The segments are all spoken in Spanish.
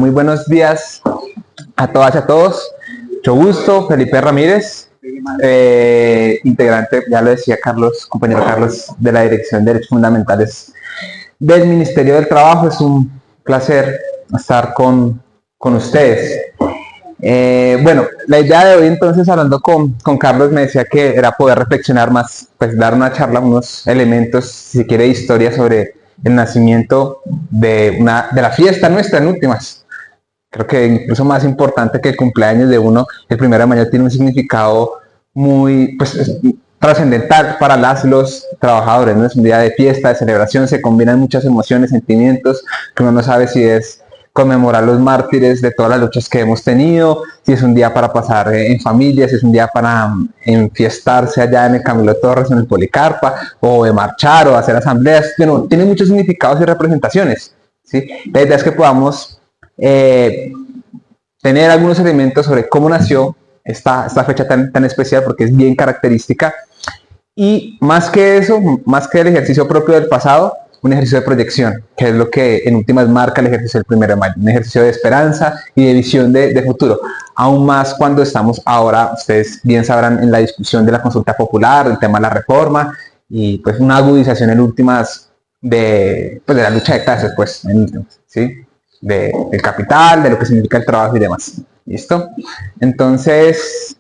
muy buenos días a todas y a todos. Mucho gusto, Felipe Ramírez, integrante, ya lo decía Carlos, compañero Carlos, de la Dirección de Derechos Fundamentales del Ministerio del Trabajo. Es un placer estar con ustedes. Bueno, la idea de hoy entonces, hablando con Carlos, me decía que era poder reflexionar más, pues dar una charla, unos elementos, si se quiere, de historia sobre el nacimiento de la fiesta nuestra en últimas. Creo que incluso más importante que el cumpleaños de uno, el 1 de mayo tiene un significado muy, pues, trascendental para los trabajadores, ¿no? Es un día de fiesta, de celebración, se combinan muchas emociones, sentimientos, que uno no sabe si es conmemorar los mártires de todas las luchas que hemos tenido, si es un día para pasar en familia, si es un día para enfiestarse allá en el Camilo Torres, en el Policarpa, o de marchar o hacer asambleas. Bueno, tiene muchos significados y representaciones, ¿sí? La idea es que podamos tener algunos elementos sobre cómo nació esta fecha tan especial, porque es bien característica, y más que eso, más que el ejercicio propio del pasado, un ejercicio de proyección, que es lo que en últimas marca el ejercicio del 1 de mayo, un ejercicio de esperanza y de visión de futuro, aún más cuando estamos ahora, ustedes bien sabrán, en la discusión de la consulta popular, el tema de la reforma, y pues una agudización en últimas de la lucha de clases, pues, en últimas, ¿sí? Del capital, de lo que significa el trabajo y demás. ¿Listo? Entonces,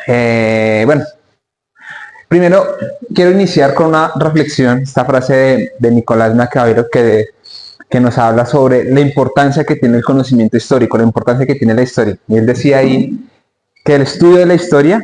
bueno, primero quiero iniciar con una reflexión, esta frase de Nicolás Maquiavelo que nos habla sobre la importancia que tiene el conocimiento histórico, la importancia que tiene la historia. Y él decía ahí que el estudio de la historia,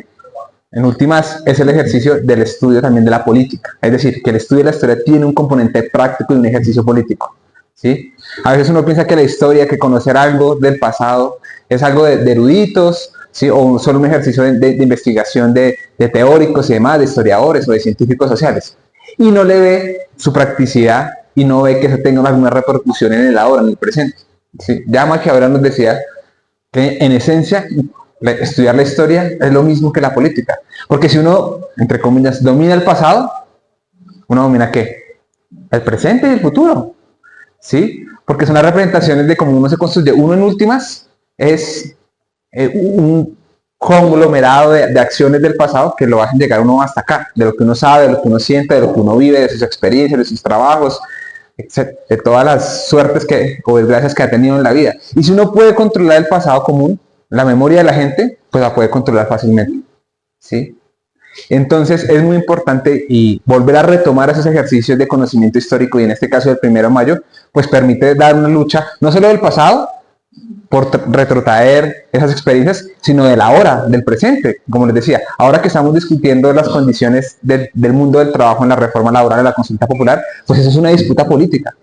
en últimas, es el ejercicio del estudio también de la política. Es decir, que el estudio de la historia tiene un componente práctico y un ejercicio político. ¿Sí? A veces uno piensa que la historia, que conocer algo del pasado es algo de eruditos, ¿sí? O solo un ejercicio de investigación de teóricos y demás, de historiadores o de científicos sociales, y no le ve su practicidad y no ve que eso tenga alguna repercusión en el ahora, en el presente, ¿sí? Ya Maquiavelo nos decía que en esencia estudiar la historia es lo mismo que la política, porque si uno, entre comillas, domina el pasado, uno domina ¿qué? El presente y el futuro, ¿sí? Porque son las representaciones de cómo uno se construye. Uno en últimas es un conglomerado de acciones del pasado que lo hacen llegar uno hasta acá, de lo que uno sabe, de lo que uno siente, de lo que uno vive, de sus experiencias, de sus trabajos, etc., de todas las suertes o desgracias que ha tenido en la vida. Y si uno puede controlar el pasado común, la memoria de la gente, pues la puede controlar fácilmente, ¿sí? Entonces es muy importante y volver a retomar esos ejercicios de conocimiento histórico, y en este caso del 1 de mayo, pues permite dar una lucha no solo del pasado por retrotraer esas experiencias, sino del ahora, del presente. Como les decía, ahora que estamos discutiendo las condiciones del mundo del trabajo en la reforma laboral, de la consulta popular, pues eso es una disputa política,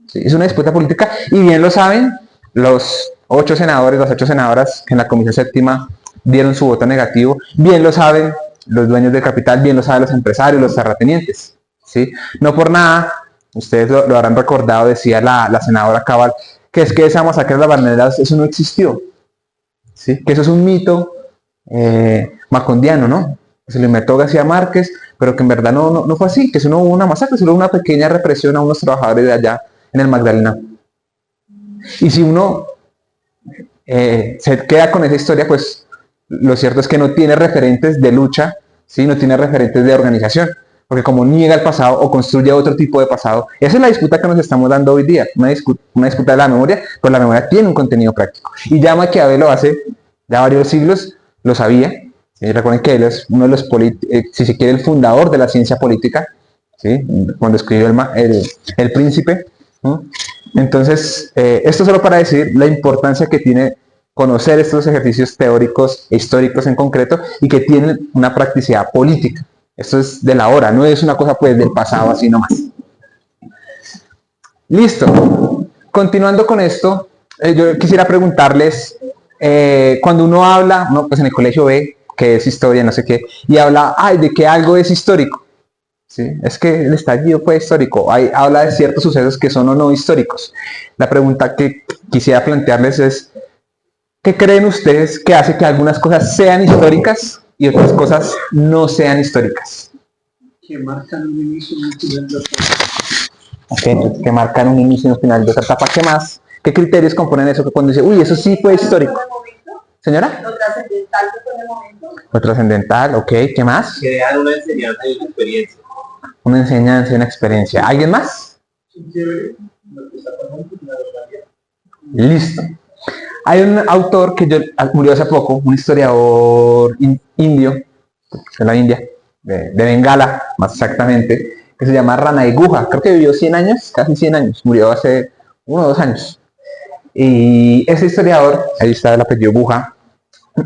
¿sí? Es una disputa política, y bien lo saben los 8 senadores, las 8 senadoras que en la Comisión Séptima dieron su voto negativo, bien lo saben los dueños del capital, bien lo saben los empresarios, los terratenientes, ¿sí? No por nada, ustedes lo habrán recordado, decía la senadora Cabal, que es que esa masacre de las Barneras, eso no existió, ¿sí? Que eso es un mito macondiano, ¿no? Se lo inventó García Márquez, pero que en verdad no fue así, que eso no hubo una masacre, solo una pequeña represión a unos trabajadores de allá en el Magdalena. Y si uno se queda con esa historia, pues lo cierto es que no tiene referentes de lucha, ¿sí? No tiene referentes de organización, porque como niega el pasado o construye otro tipo de pasado, esa es la disputa que nos estamos dando hoy día, una disputa de la memoria, pero la memoria tiene un contenido práctico. Y ya Maquiavelo hace ya varios siglos lo sabía, ¿sí? Recuerden que él es uno de los, si se quiere, el fundador de la ciencia política, ¿sí? Cuando escribió el Príncipe, ¿sí? Entonces, esto solo para decir la importancia que tiene conocer estos ejercicios teóricos e históricos en concreto, y que tienen una practicidad política. Esto es de la hora, no es una cosa pues del pasado así nomás. Listo. Continuando con esto, yo quisiera preguntarles, cuando uno habla, pues en el colegio ve que es historia, no sé qué, y habla de que algo es histórico, ¿sí? Es que el estallido fue histórico, habla de ciertos sucesos que son o no históricos. La pregunta que quisiera plantearles es, ¿qué creen ustedes que hace que algunas cosas sean históricas y otras cosas no sean históricas? Que marcan un inicio y un final de otra etapa. Okay, entonces, que marcan un inicio y un final de otra etapa. ¿Qué más? ¿Qué criterios componen eso? Que cuando dice, uy, eso sí fue histórico. Señora. Lo trascendental que fue en el momento. Lo trascendental, ok, ¿qué más? Crear una enseñanza y una experiencia. Una enseñanza y una experiencia. ¿Alguien más? Listo. Hay un autor que murió hace poco, un historiador indio, de la India, de Bengala, más exactamente, que se llama Ranay Guha. Creo que vivió 100 años, casi 100 años. Murió hace 1 o 2 años. Y ese historiador, ahí está el apellido Guha,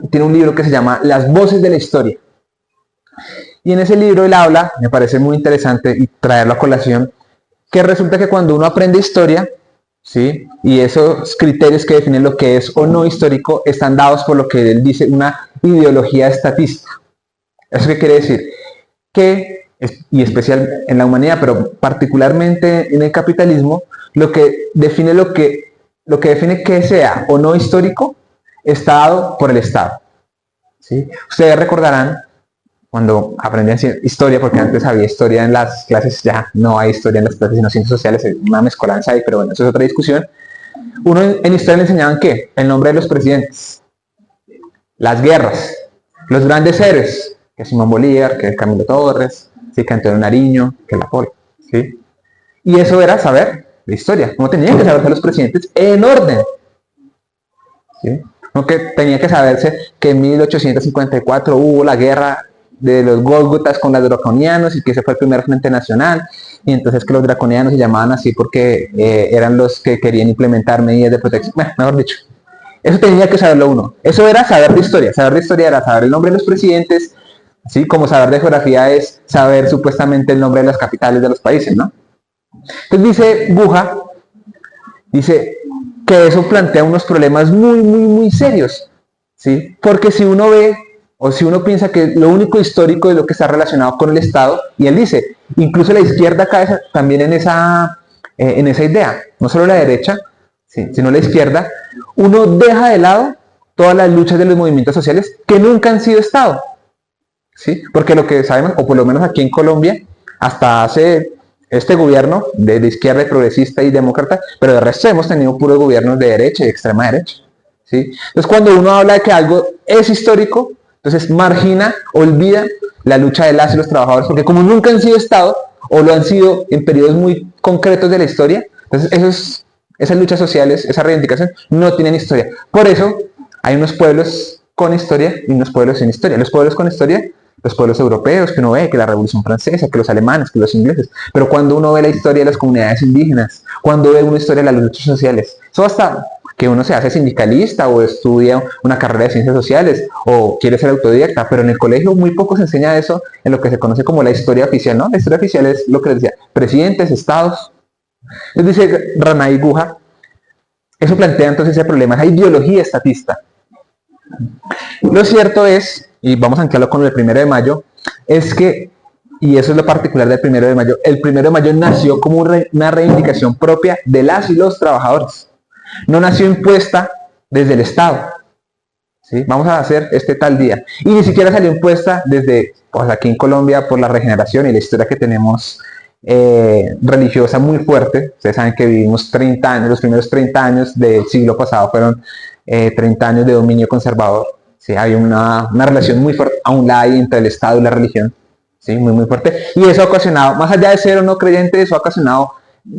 tiene un libro que se llama Las voces de la historia. Y en ese libro él habla, me parece muy interesante y traerlo a colación, que resulta que cuando uno aprende historia, ¿sí? Y esos criterios que definen lo que es o no histórico están dados por lo que él dice una ideología estatista. ¿Eso qué quiere decir? Que, y especial en la humanidad, pero particularmente en el capitalismo, lo que define que sea o no histórico está dado por el Estado. ¿Sí? Ustedes recordarán cuando aprendían historia, porque antes había historia en las clases, ya no hay historia en las clases sino ciencias sociales, es una mezcolanza ahí, pero bueno, eso es otra discusión. Uno en historia le enseñaban ¿qué? El nombre de los presidentes, las guerras, los grandes héroes, que Simón Bolívar, que Camilo Torres, ¿sí? Que Antonio Nariño, que la Pol, ¿sí? Y eso era saber la historia, como tenían que saberse los presidentes en orden, ¿sí? Como que tenía que saberse que en 1854 hubo la guerra de los Gólgotas con los draconianos y que ese fue el primer frente nacional, y entonces que los draconianos se llamaban así porque eran los que querían implementar medidas de protección, bueno, mejor dicho, eso tenía que saberlo uno. Eso era saber de historia. Saber de historia era saber el nombre de los presidentes, así como saber de geografía es saber supuestamente el nombre de las capitales de los países, ¿no? Entonces dice Guha, dice que eso plantea unos problemas muy serios, ¿sí? Porque si uno ve o si uno piensa que lo único histórico es lo que está relacionado con el Estado, y él dice, incluso la izquierda cae también en esa idea, no solo la derecha, ¿sí? Sino la izquierda, uno deja de lado todas las luchas de los movimientos sociales que nunca han sido Estado, ¿sí? Porque lo que sabemos, o por lo menos aquí en Colombia, hasta hace este gobierno de izquierda, progresista y demócrata, pero de resto hemos tenido puros gobiernos de derecha y extrema derecha, ¿sí? Entonces cuando uno habla de que algo es histórico, entonces margina, olvida la lucha de las y los trabajadores, porque como nunca han sido Estado, o lo han sido en periodos muy concretos de la historia, entonces esas luchas sociales, esa reivindicación, no tienen historia. Por eso hay unos pueblos con historia y unos pueblos sin historia. Los pueblos con historia, los pueblos europeos, que uno ve, que la Revolución Francesa, que los alemanes, que los ingleses. Pero cuando uno ve la historia de las comunidades indígenas, cuando ve una historia de las luchas sociales, eso hasta que uno se hace sindicalista o estudia una carrera de ciencias sociales o quiere ser autodidacta, pero en el colegio muy poco se enseña eso en lo que se conoce como la historia oficial, ¿no? La historia oficial es lo que les decía, presidentes, estados. Entonces dice Ranay Guha, eso plantea entonces ese problema, esa ideología estatista. Lo cierto es, y vamos a anclarlo con el 1 de mayo, es que, y eso es lo particular del 1 de mayo, el 1 de mayo nació como una reivindicación propia de las y los trabajadores. No nació impuesta desde el Estado, ¿sí? Vamos a hacer este tal día. Y ni siquiera salió impuesta desde, pues aquí en Colombia, por la regeneración y la historia que tenemos religiosa muy fuerte. Ustedes saben que vivimos 30 años, los primeros 30 años del siglo pasado fueron 30 años de dominio conservador. ¿Sí? Hay una relación muy fuerte, aún la hay entre el Estado y la religión, ¿sí? Muy fuerte. Y eso ha ocasionado, más allá de ser o no creyente, eso ha ocasionado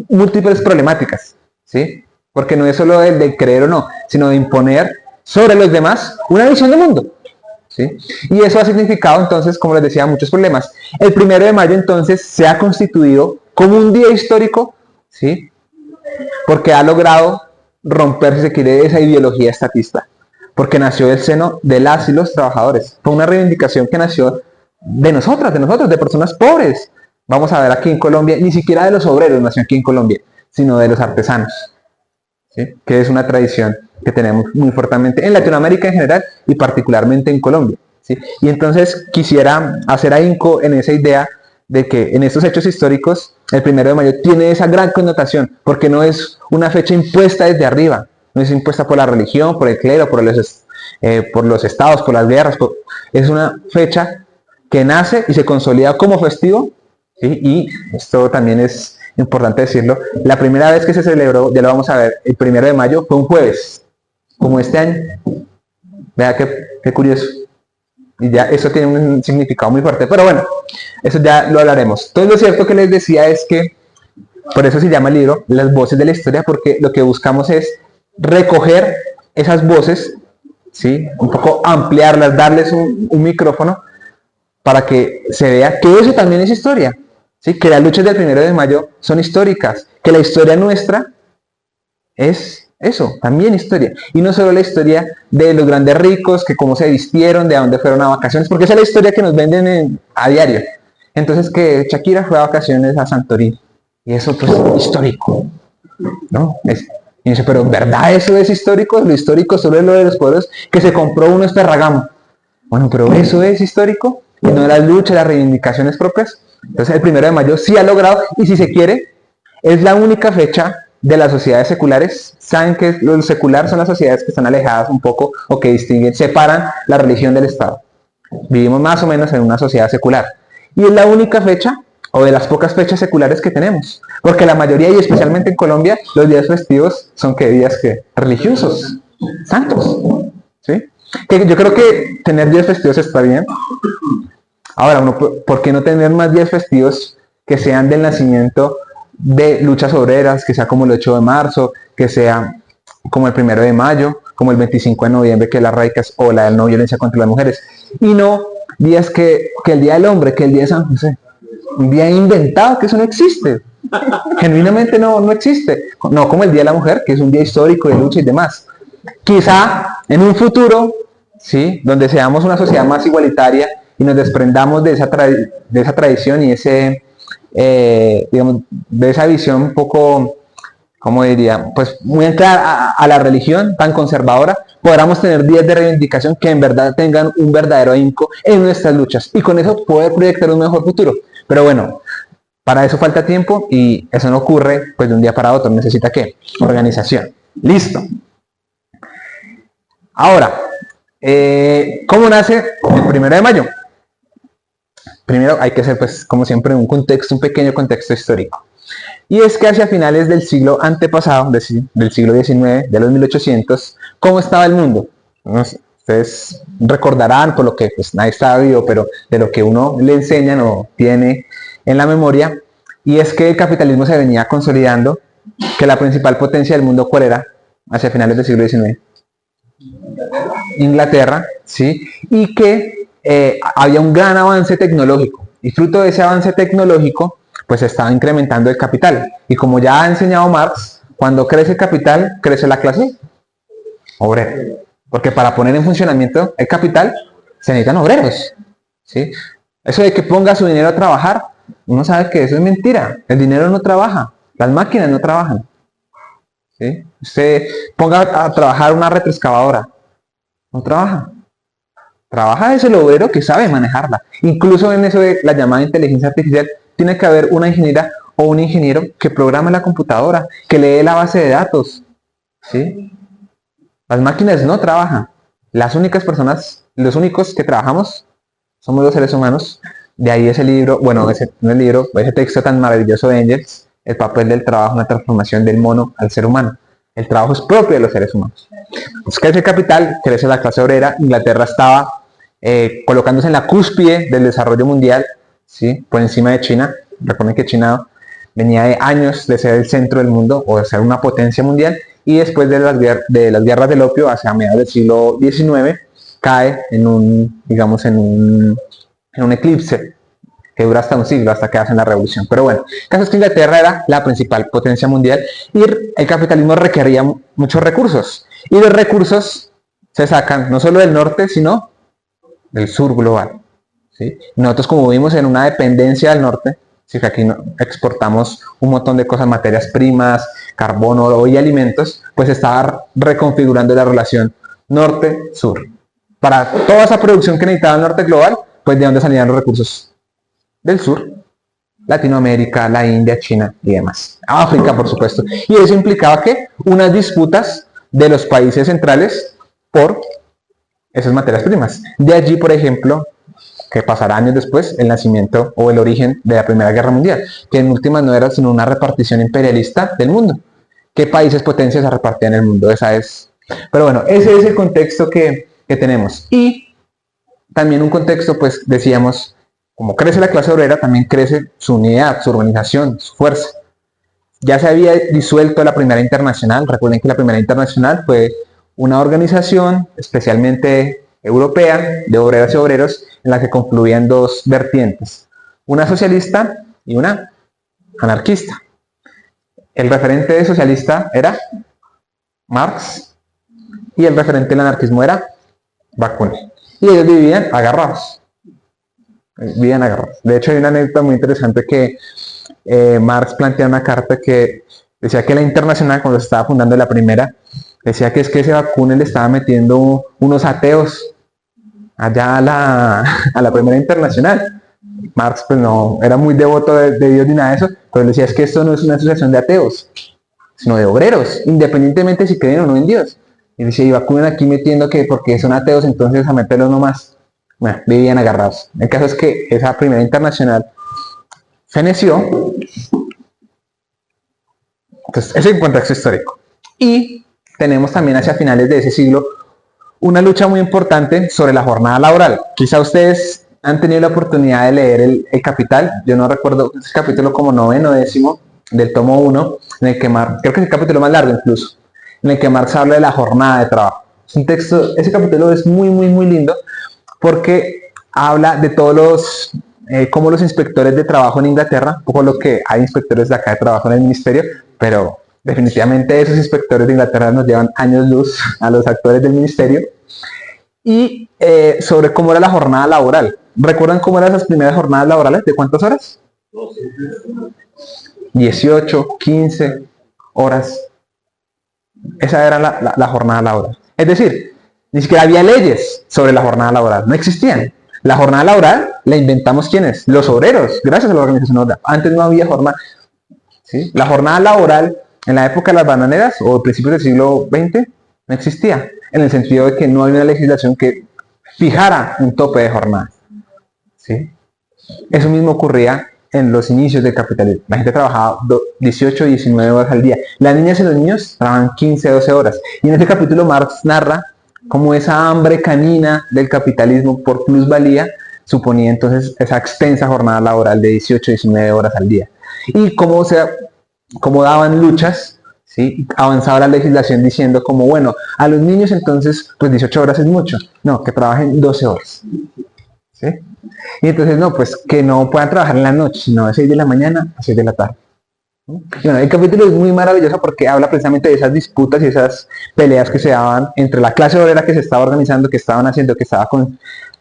múltiples problemáticas, ¿sí? Porque no es solo el de creer o no, sino de imponer sobre los demás una visión del mundo, ¿sí? Y eso ha significado entonces, como les decía, muchos problemas. El 1 de mayo entonces se ha constituido como un día histórico, ¿sí? Porque ha logrado romper, si se quiere, esa ideología estatista, porque nació del seno de las y los trabajadores. Fue una reivindicación que nació de nosotros, de personas pobres. Vamos a ver aquí en Colombia, ni siquiera de los obreros nació aquí en Colombia, sino de los artesanos, ¿sí? Que es una tradición que tenemos muy fuertemente en Latinoamérica en general y particularmente en Colombia, ¿sí? Y entonces quisiera hacer ahínco en esa idea de que en estos hechos históricos el 1 de mayo tiene esa gran connotación, porque no es una fecha impuesta desde arriba, no es impuesta por la religión, por el clero, por los estados, por las guerras, es una fecha que nace y se consolida como festivo, ¿sí? Y esto también es importante decirlo, la primera vez que se celebró, ya lo vamos a ver, el 1 de mayo fue un jueves, como este año. Vea qué curioso. Y ya eso tiene un significado muy fuerte, pero bueno, eso ya lo hablaremos. Entonces lo cierto que les decía es que, por eso se llama el libro Las Voces de la Historia, porque lo que buscamos es recoger esas voces, ¿sí? Un poco ampliarlas, darles un micrófono para que se vea que eso también es historia, ¿sí? Que las luchas del 1 de mayo son históricas, que la historia nuestra es eso, también historia. Y no solo la historia de los grandes ricos, que cómo se vistieron, de a dónde fueron a vacaciones, porque esa es la historia que nos venden a diario. Entonces que Shakira fue a vacaciones a Santorini. Y eso pues histórico, ¿no? Y dice, pero ¿verdad eso es histórico? Lo histórico solo es lo de los pueblos que se compró uno Ferragamo. Bueno, pero ¿eso es histórico? Y no las luchas, las reivindicaciones propias. Entonces el 1 de mayo sí ha logrado, y si se quiere, es la única fecha de las sociedades seculares. Saben que los seculares son las sociedades que están alejadas un poco o que distinguen, separan la religión del Estado. Vivimos más o menos en una sociedad secular. Y es la única fecha, o de las pocas fechas seculares que tenemos. Porque la mayoría, y especialmente en Colombia, los días festivos son que días que religiosos, santos. ¿Sí? Que yo creo que tener días festivos está bien. Ahora, ¿por qué no tener más días festivos que sean del nacimiento de luchas obreras, que sea como el 8 de marzo, que sea como el 1 de mayo, como el 25 de noviembre, que es las raicas, o la no violencia contra las mujeres, y no días que el Día del Hombre, que el Día de San José, un día inventado, que eso no existe, genuinamente no existe, no como el Día de la Mujer, que es un día histórico de lucha y demás. Quizá en un futuro, ¿sí?, donde seamos una sociedad más igualitaria y nos desprendamos de esa tradición y digamos, de esa visión un poco, como diría, pues muy anclada a la religión tan conservadora, podamos tener días de reivindicación que en verdad tengan un verdadero ahínco en nuestras luchas y con eso poder proyectar un mejor futuro. Pero bueno, para eso falta tiempo y eso no ocurre pues de un día para otro. Necesita ¿qué? Organización. Listo. Ahora, ¿cómo nace el 1 de mayo? Primero hay que hacer, pues, como siempre, un pequeño contexto histórico. Y es que hacia finales del siglo antepasado, del siglo XIX, de los 1800, ¿cómo estaba el mundo? Ustedes recordarán, por lo que pues, nadie está vivo, pero de lo que uno le enseñan o tiene en la memoria, y es que el capitalismo se venía consolidando, que la principal potencia del mundo, ¿cuál era? Hacia finales del siglo XIX. Inglaterra, ¿sí? Y que había un gran avance tecnológico, y fruto de ese avance tecnológico, pues se estaba incrementando el capital. Y como ya ha enseñado Marx, cuando crece el capital, crece la clase obrera. Porque para poner en funcionamiento el capital, se necesitan obreros, ¿sí? Eso de que ponga su dinero a trabajar, uno sabe que eso es mentira. El dinero no trabaja, las máquinas no trabajan, ¿sí? Usted ponga a trabajar una retroexcavadora, no trabaja. Trabaja es el obrero que sabe manejarla. Incluso en eso de la llamada inteligencia artificial, tiene que haber una ingeniera o un ingeniero que programe la computadora, que lee la base de datos, ¿sí? Las máquinas no trabajan. Las únicas personas, los únicos que trabajamos, somos los seres humanos. De ahí ese libro, bueno, ese texto tan maravilloso de Engels, el papel del trabajo en la transformación del mono al ser humano. El trabajo es propio de los seres humanos. Pues crece el capital, crece la clase obrera. Inglaterra estaba colocándose en la cúspide del desarrollo mundial, ¿sí? Por encima de China. Recuerden que China venía de años de ser el centro del mundo o de ser una potencia mundial, y después de las guerras del opio, hacia mediados del siglo XIX, cae en un eclipse que dura hasta un siglo, hasta que hacen la revolución. Pero bueno, el caso es que Inglaterra era la principal potencia mundial y el capitalismo requería muchos recursos. Y los recursos se sacan no solo del norte, sino del sur global, ¿sí? Nosotros, como vivimos en una dependencia del norte, ¿sí?, que aquí exportamos un montón de cosas, materias primas, carbón, oro y alimentos, pues estaba reconfigurando la relación norte-sur. Para toda esa producción que necesitaba el norte global, pues de dónde salían los recursos del sur, Latinoamérica, la India, China y demás. África, por supuesto. Y eso implicaba que unas disputas de los países centrales por esas materias primas. De allí, por ejemplo, que pasará años después, el nacimiento o el origen de la Primera Guerra Mundial, que en últimas no era sino una repartición imperialista del mundo. ¿Qué países, potencias se repartían en el mundo? Esa es. Pero bueno, ese es el contexto que tenemos. Y también un contexto, pues decíamos, como crece la clase obrera, también crece su unidad, su organización, su fuerza. Ya se había disuelto la Primera Internacional. Recuerden que la Primera Internacional fue una organización especialmente europea de obreras y obreros en la que confluían dos vertientes, una socialista y una anarquista. El referente de socialista era Marx y el referente del anarquismo era Bakunin. Y ellos vivían agarrados. De hecho, hay una anécdota muy interesante que Marx plantea una carta que decía que la Internacional, cuando se estaba fundando la primera, decía que es que ese Bakunin le estaba metiendo unos ateos allá a la Primera Internacional. Marx pues no era muy devoto de Dios ni nada de eso, pero decía es que esto no es una asociación de ateos, sino de obreros, independientemente si creen o no en Dios. Y decía, y Bakunin aquí metiendo que porque son ateos, entonces a meterlos nomás. Bueno, vivían agarrados. El caso es que esa Primera Internacional feneció. Entonces, ese es el contexto histórico. Y tenemos también hacia finales de ese siglo una lucha muy importante sobre la jornada laboral. Quizá ustedes han tenido la oportunidad de leer el Capital. Yo no recuerdo, es el capítulo como 9º o 10º del tomo 1, en el que Marx, creo que es el capítulo más largo incluso, en el que Marx habla de la jornada de trabajo. Es un texto, ese capítulo es muy, muy, muy lindo porque habla de todos los, como los inspectores de trabajo en Inglaterra, un poco lo que hay inspectores de acá de trabajo en el ministerio, pero definitivamente esos inspectores de Inglaterra nos llevan años luz a los actores del ministerio. Y sobre cómo era la jornada laboral. ¿Recuerdan cómo eran esas primeras jornadas laborales? ¿De cuántas horas? 18, 15 horas. Esa era la jornada laboral. Es decir, ni siquiera había leyes sobre la jornada laboral. No existían. La jornada laboral la inventamos ¿quiénes? Los obreros, gracias a la organización obrera. Antes no había jornada. ¿Sí? La jornada laboral en la época de las bananeras o principios del siglo XX no existía, en el sentido de que no había una legislación que fijara un tope de jornada. ¿Sí? Eso mismo ocurría en los inicios del capitalismo. La gente trabajaba 18 19 horas al día. Las niñas y los niños trabajaban 15 12 horas. Y en este capítulo Marx narra cómo esa hambre canina del capitalismo por plusvalía suponía entonces esa extensa jornada laboral de 18 19 horas al día. Y cómo daban luchas, ¿sí? Avanzaba la legislación diciendo como, bueno, a los niños entonces, pues 18 horas es mucho. No, que trabajen 12 horas. ¿Sí? Y entonces, no, pues que no puedan trabajar en la noche, sino de 6 de la mañana a 6 de la tarde. Bueno, el capítulo es muy maravilloso porque habla precisamente de esas disputas y esas peleas que se daban entre la clase obrera que se estaba organizando, que estaban haciendo, que estaba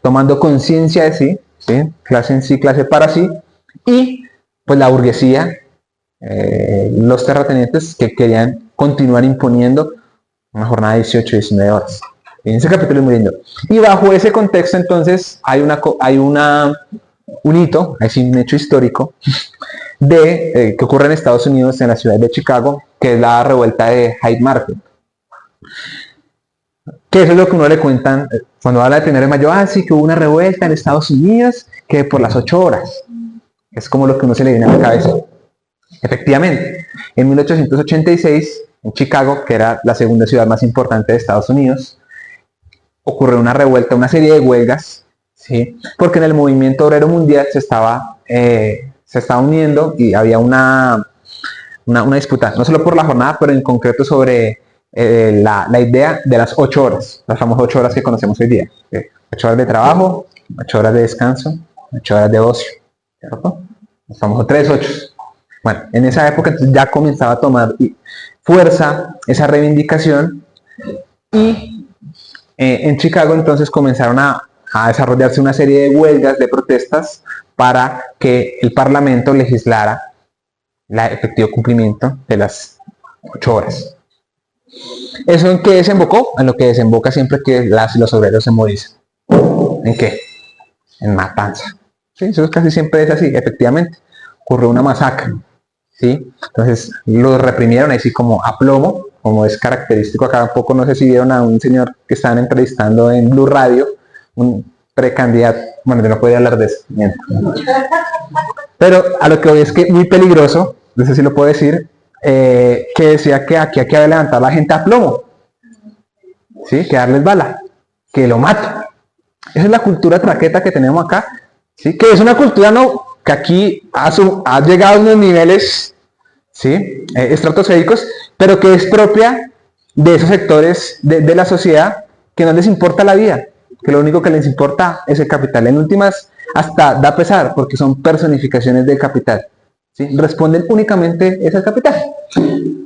tomando conciencia de sí, ¿sí? Clase en sí, clase para sí, y pues la burguesía, los terratenientes que querían continuar imponiendo una jornada de 18 19 horas. En ese capítulo es muy lindo. Y bajo ese contexto entonces hay un hito, es un hecho histórico que ocurre en Estados Unidos, en la ciudad de Chicago, que es la revuelta de Hyde Market. Que eso es lo que uno le cuentan cuando habla del 1 de mayo. Ah, sí, que hubo una revuelta en Estados Unidos que por las 8 horas. Es como lo que uno se le viene a la cabeza. Efectivamente, en 1886, en Chicago, que era la segunda ciudad más importante de Estados Unidos, ocurrió una revuelta, una serie de huelgas, ¿sí? Porque en el movimiento obrero mundial se estaba uniendo y había una disputa, no solo por la jornada, pero en concreto sobre la idea de las 8 horas, las famosas 8 horas que conocemos hoy día. 8 horas de trabajo, 8 horas de descanso, 8 horas de ocio, ¿cierto? Los famosos 3/8. Bueno, en esa época entonces ya comenzaba a tomar fuerza esa reivindicación y en Chicago entonces comenzaron a desarrollarse una serie de huelgas, de protestas para que el Parlamento legislara el efectivo cumplimiento de las 8 horas. ¿Eso en qué desembocó? En lo que desemboca siempre que los obreros se movilizan. ¿En qué? En matanza. ¿Sí? Eso casi siempre es así, efectivamente. Ocurrió una masacre. ¿Sí? Entonces los reprimieron así como a plomo, como es característico acá. Un poco no sé si vieron a un señor que estaban entrevistando en Blue Radio, un precandidato, bueno, yo no podía hablar de eso, miento. Pero a lo que voy es que muy peligroso, no sé si lo puedo decir, que decía que aquí hay que levantar a la gente a plomo, ¿sí? Que darles bala, que lo mato. Esa es la cultura traqueta que tenemos acá, ¿sí? Que es una cultura no, que aquí ha llegado a unos niveles, ¿sí? Estratosféricos, pero que es propia de esos sectores de la sociedad que no les importa la vida, que lo único que les importa es el capital. En últimas, hasta da pesar porque son personificaciones del capital, ¿sí? Responden únicamente es al capital.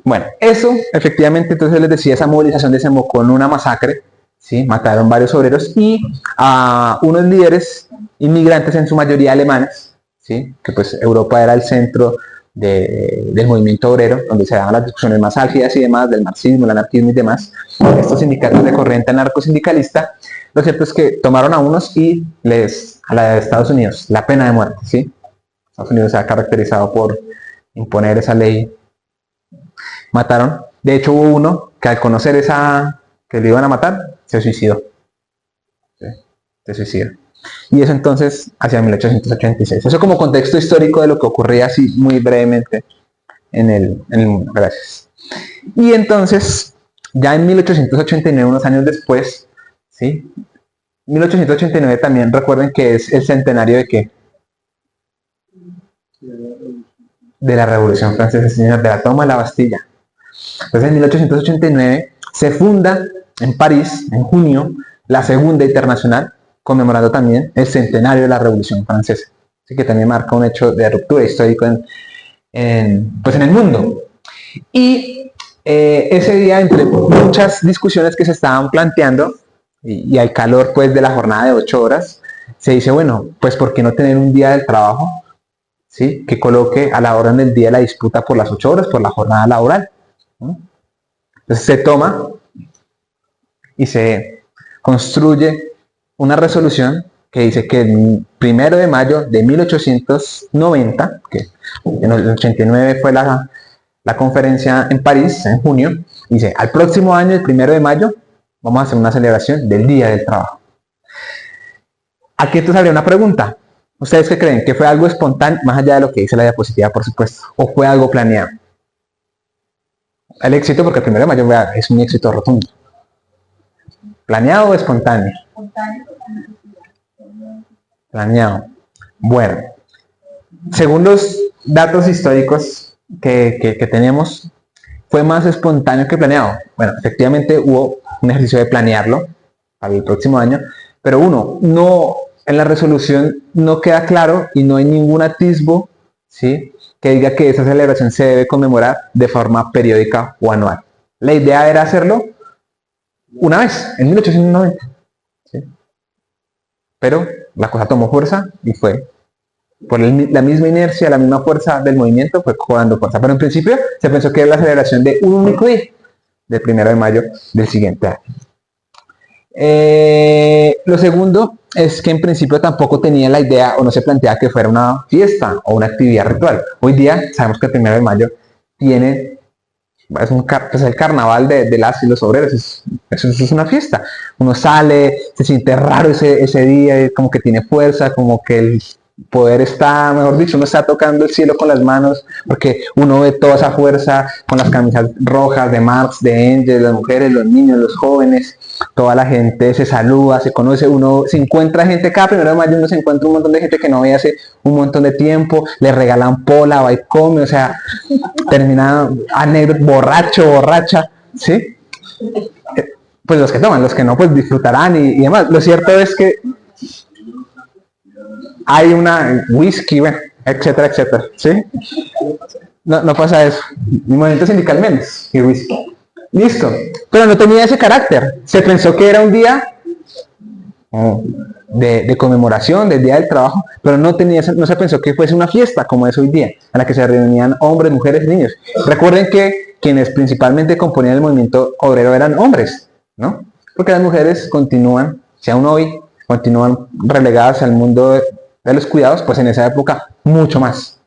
Bueno, eso efectivamente, entonces les decía, esa movilización desembocó en una masacre, ¿sí? Mataron varios obreros y a unos líderes inmigrantes, en su mayoría alemanes, ¿sí? Que pues Europa era el centro del movimiento obrero, donde se daban las discusiones más álgidas y demás, del marxismo, el anarquismo y demás. Estos sindicatos de corriente anarcosindicalista, lo cierto es que tomaron a unos y a la de Estados Unidos, la pena de muerte, ¿sí? Estados Unidos se ha caracterizado por imponer esa ley. Mataron. De hecho, hubo uno que al conocer que le iban a matar, se suicidó. ¿Sí? Se suicidó. Y eso entonces hacia 1886. Eso como contexto histórico de lo que ocurría así muy brevemente en el mundo. Gracias. Y entonces, ya en 1889, unos años después, ¿sí? 1889 también, recuerden que es el centenario de ¿qué? De la Revolución Francesa, señor, de la toma de la Bastilla. Entonces en 1889 se funda en París, en junio, la Segunda Internacional, conmemorando también el centenario de la Revolución Francesa. Así que también marca un hecho de ruptura histórico en el mundo. Y ese día, entre muchas discusiones que se estaban planteando, y al calor pues de la jornada de 8 horas, se dice, bueno, pues ¿por qué no tener un día del trabajo, ¿sí? Que coloque a la orden del día la disputa por las 8 horas, por la jornada laboral, ¿no? Entonces se toma y se construye una resolución que dice que el 1 de mayo de 1890, que en el 89 fue la conferencia en París, en junio, dice, al próximo año, el 1 de mayo, vamos a hacer una celebración del Día del Trabajo. Aquí entonces habría una pregunta. ¿Ustedes qué creen? ¿Que fue algo espontáneo, más allá de lo que dice la diapositiva, por supuesto, o fue algo planeado? El éxito, porque el 1 de mayo es un éxito rotundo. ¿Planeado o espontáneo? Planeado. Bueno, según los datos históricos que tenemos, fue más espontáneo que planeado. Bueno, efectivamente hubo un ejercicio de planearlo para el próximo año, pero en la resolución no queda claro y no hay ningún atisbo, ¿sí?, que diga que esa celebración se debe conmemorar de forma periódica o anual. La idea era hacerlo una vez, en 1890. ¿Sí? Pero la cosa tomó fuerza y fue por la misma inercia, la misma fuerza del movimiento, fue cobrando fuerza. Pero en principio se pensó que era la celebración de un único día, del 1 de mayo del siguiente año. Lo segundo es que en principio tampoco tenía la idea o no se planteaba que fuera una fiesta o una actividad ritual. Hoy día sabemos que el 1 de mayo es el carnaval de las y los obreros, eso es una fiesta. Uno sale, se siente raro ese día, como que tiene fuerza, como que el poder está, mejor dicho, uno está tocando el cielo con las manos, porque uno ve toda esa fuerza con las camisas rojas de Marx, de Engels, las mujeres, los niños, los jóvenes, toda la gente se saluda, se conoce, uno se encuentra gente, cada 1 de mayo uno se encuentra un montón de gente que no ve hace un montón de tiempo, le regalan pola, va y come, o sea, termina borracha, ¿sí? Pues los que toman, los que no, pues disfrutarán y demás. Lo cierto es que hay una whisky, bueno, etcétera, etcétera, ¿sí? No pasa eso. Mi movimiento sindical menos y whisky. Listo. Pero no tenía ese carácter. Se pensó que era un día de conmemoración del Día del Trabajo, pero no se pensó que fuese una fiesta como es hoy día, en la que se reunían hombres, mujeres y niños. Recuerden que quienes principalmente componían el movimiento obrero eran hombres, ¿no? Porque las mujeres continúan, si aún hoy, continúan relegadas al mundo de los cuidados, pues en esa época mucho más.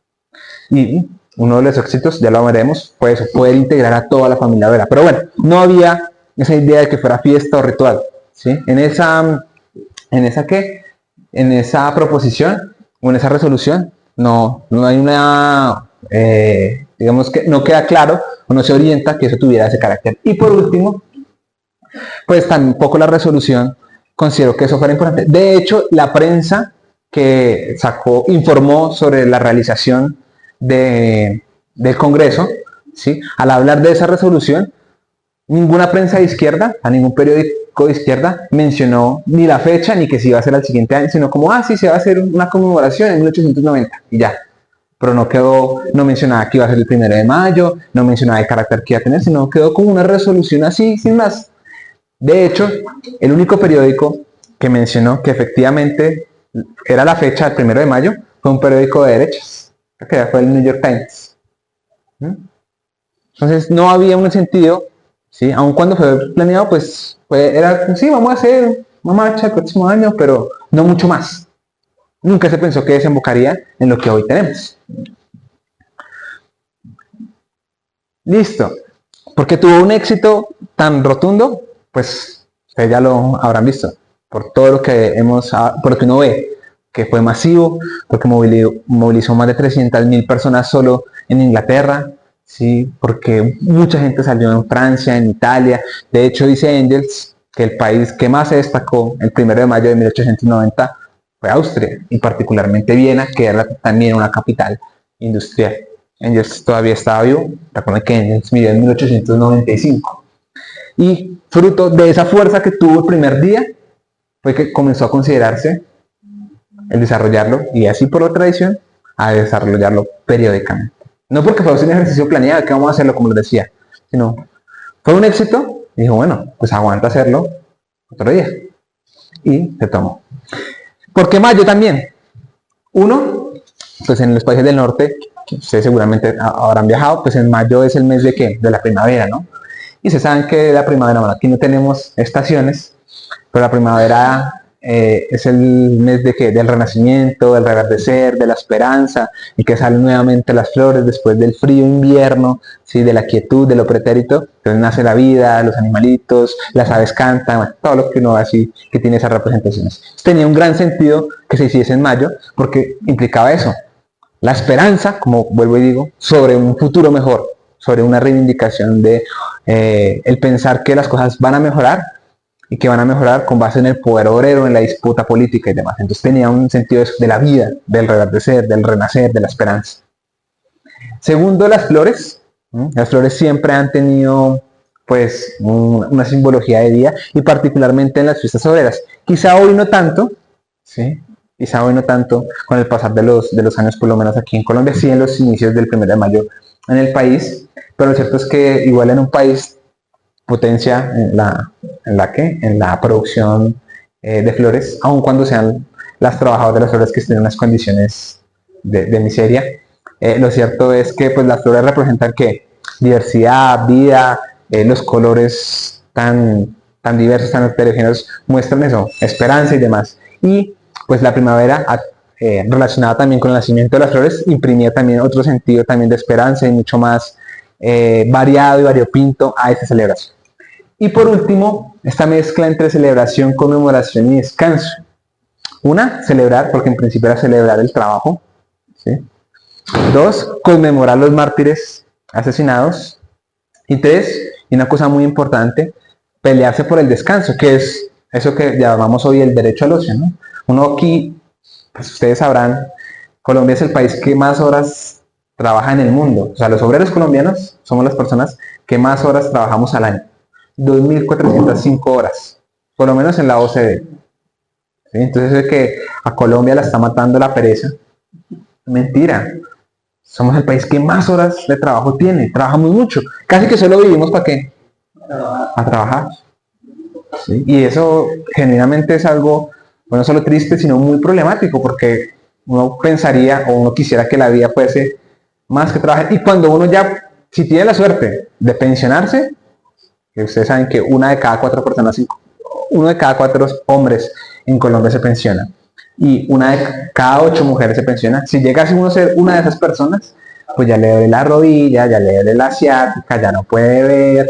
Y uno de los éxitos, ya lo veremos, pues poder integrar a toda la familia obrera. Pero bueno, no había esa idea de que fuera fiesta o ritual, ¿sí? En esa en esa proposición o en esa resolución no hay una, digamos que no queda claro o no se orienta que eso tuviera ese carácter. Y por último, pues tampoco la resolución consideró que eso fuera importante. De hecho, la prensa que informó sobre la realización del Congreso, ¿sí? Al hablar de esa resolución, ninguna prensa de izquierda, a ningún periódico de izquierda mencionó ni la fecha ni que se iba a hacer al siguiente año, sino como, sí, se va a hacer una conmemoración en 1890 y ya. Pero no mencionaba que iba a ser el 1 de mayo, no mencionaba el carácter que iba a tener, sino quedó como una resolución así, sin más. De hecho, el único periódico que mencionó que efectivamente era la fecha del 1 de mayo fue un periódico de derechas, que fue el New York Times. Entonces no había un sentido, ¿sí? Aun cuando fue planeado, pues era, sí, vamos a hacer una marcha el próximo año, pero no mucho más. Nunca se pensó que desembocaría en lo que hoy tenemos. Listo. Porque tuvo un éxito tan rotundo, pues ustedes ya lo habrán visto, por todo lo que por lo que uno ve, que fue masivo, porque movilizó más de 300.000 personas solo en Inglaterra, ¿sí? Porque mucha gente salió en Francia, en Italia. De hecho, dice Engels que el país que más se destacó el 1 de mayo de 1890 fue Austria, y particularmente Viena, que era también una capital industrial. Engels todavía estaba vivo, recuerden que Engels vivió en 1895. Y fruto de esa fuerza que tuvo el primer día, fue que comenzó a considerarse el desarrollarlo, y así por la tradición, a desarrollarlo periódicamente. No porque fue un ejercicio planeado, que vamos a hacerlo como les decía, sino fue un éxito, y dijo, bueno, pues aguanta hacerlo otro día. Y se tomó. ¿Por qué mayo también? Uno, pues en los países del norte, que ustedes seguramente habrán viajado, pues en mayo es el mes de ¿qué? De la primavera, ¿no? Y se saben que la primavera, bueno, aquí no tenemos estaciones, pero la primavera es el mes de ¿qué? Del renacimiento, del reverdecer, de la esperanza, y que salen nuevamente las flores después del frío invierno, ¿sí? De la quietud, de lo pretérito. Entonces nace la vida, los animalitos, las aves cantan, bueno, todo lo que uno ve así, que tiene esas representaciones. Tenía un gran sentido que se hiciese en mayo, porque implicaba eso, la esperanza, como vuelvo y digo, sobre un futuro mejor, sobre una reivindicación de el pensar que las cosas van a mejorar, y que van a mejorar con base en el poder obrero, en la disputa política y demás. Entonces tenía un sentido de la vida, del reverdecer, del renacer, de la esperanza. Segundo, las flores. Las flores siempre han tenido pues una simbología de día, y particularmente en las fiestas obreras. Quizá hoy no tanto, ¿sí? Quizá hoy no tanto, con el pasar de los años, por lo menos aquí en Colombia, sí en los inicios del 1 de mayo en el país, pero lo cierto es que igual en un país potencia en la producción de flores, aun cuando sean las trabajadoras de las flores que estén en unas condiciones de miseria. Lo cierto es que pues las flores representan ¿qué? Diversidad, vida, los colores tan diversos, tan heterogéneos, muestran eso, esperanza y demás. Y pues la primavera, relacionada también con el nacimiento de las flores, imprimía también otro sentido también de esperanza y mucho más variado y variopinto a esta celebración. Y por último, esta mezcla entre celebración, conmemoración y descanso. Una, celebrar, porque en principio era celebrar el trabajo, ¿sí? Dos, conmemorar los mártires asesinados. Y tres, y una cosa muy importante, pelearse por el descanso, que es eso que llamamos hoy el derecho al ocio, ¿no? Uno aquí, pues ustedes sabrán, Colombia es el país que más horas trabaja en el mundo. O sea, los obreros colombianos somos las personas que más horas trabajamos al año. 2.405 horas, por lo menos en la OCDE. ¿Sí? Entonces es que a Colombia la está matando la pereza. Mentira. Somos el país que más horas de trabajo tiene. Trabajamos mucho. Casi que solo vivimos ¿para qué? A trabajar. ¿Sí? Y eso genuinamente es algo, no solo triste, sino muy problemático, porque uno pensaría o uno quisiera que la vida fuese más que trabajar. Y cuando uno ya, si tiene la suerte de pensionarse, que ustedes saben que uno de cada cuatro hombres en Colombia se pensiona, y una de cada 8 mujeres se pensiona. Si llegase uno a ser una de esas personas, pues ya le duele la rodilla, ya le duele la ciática, ya no puede ver,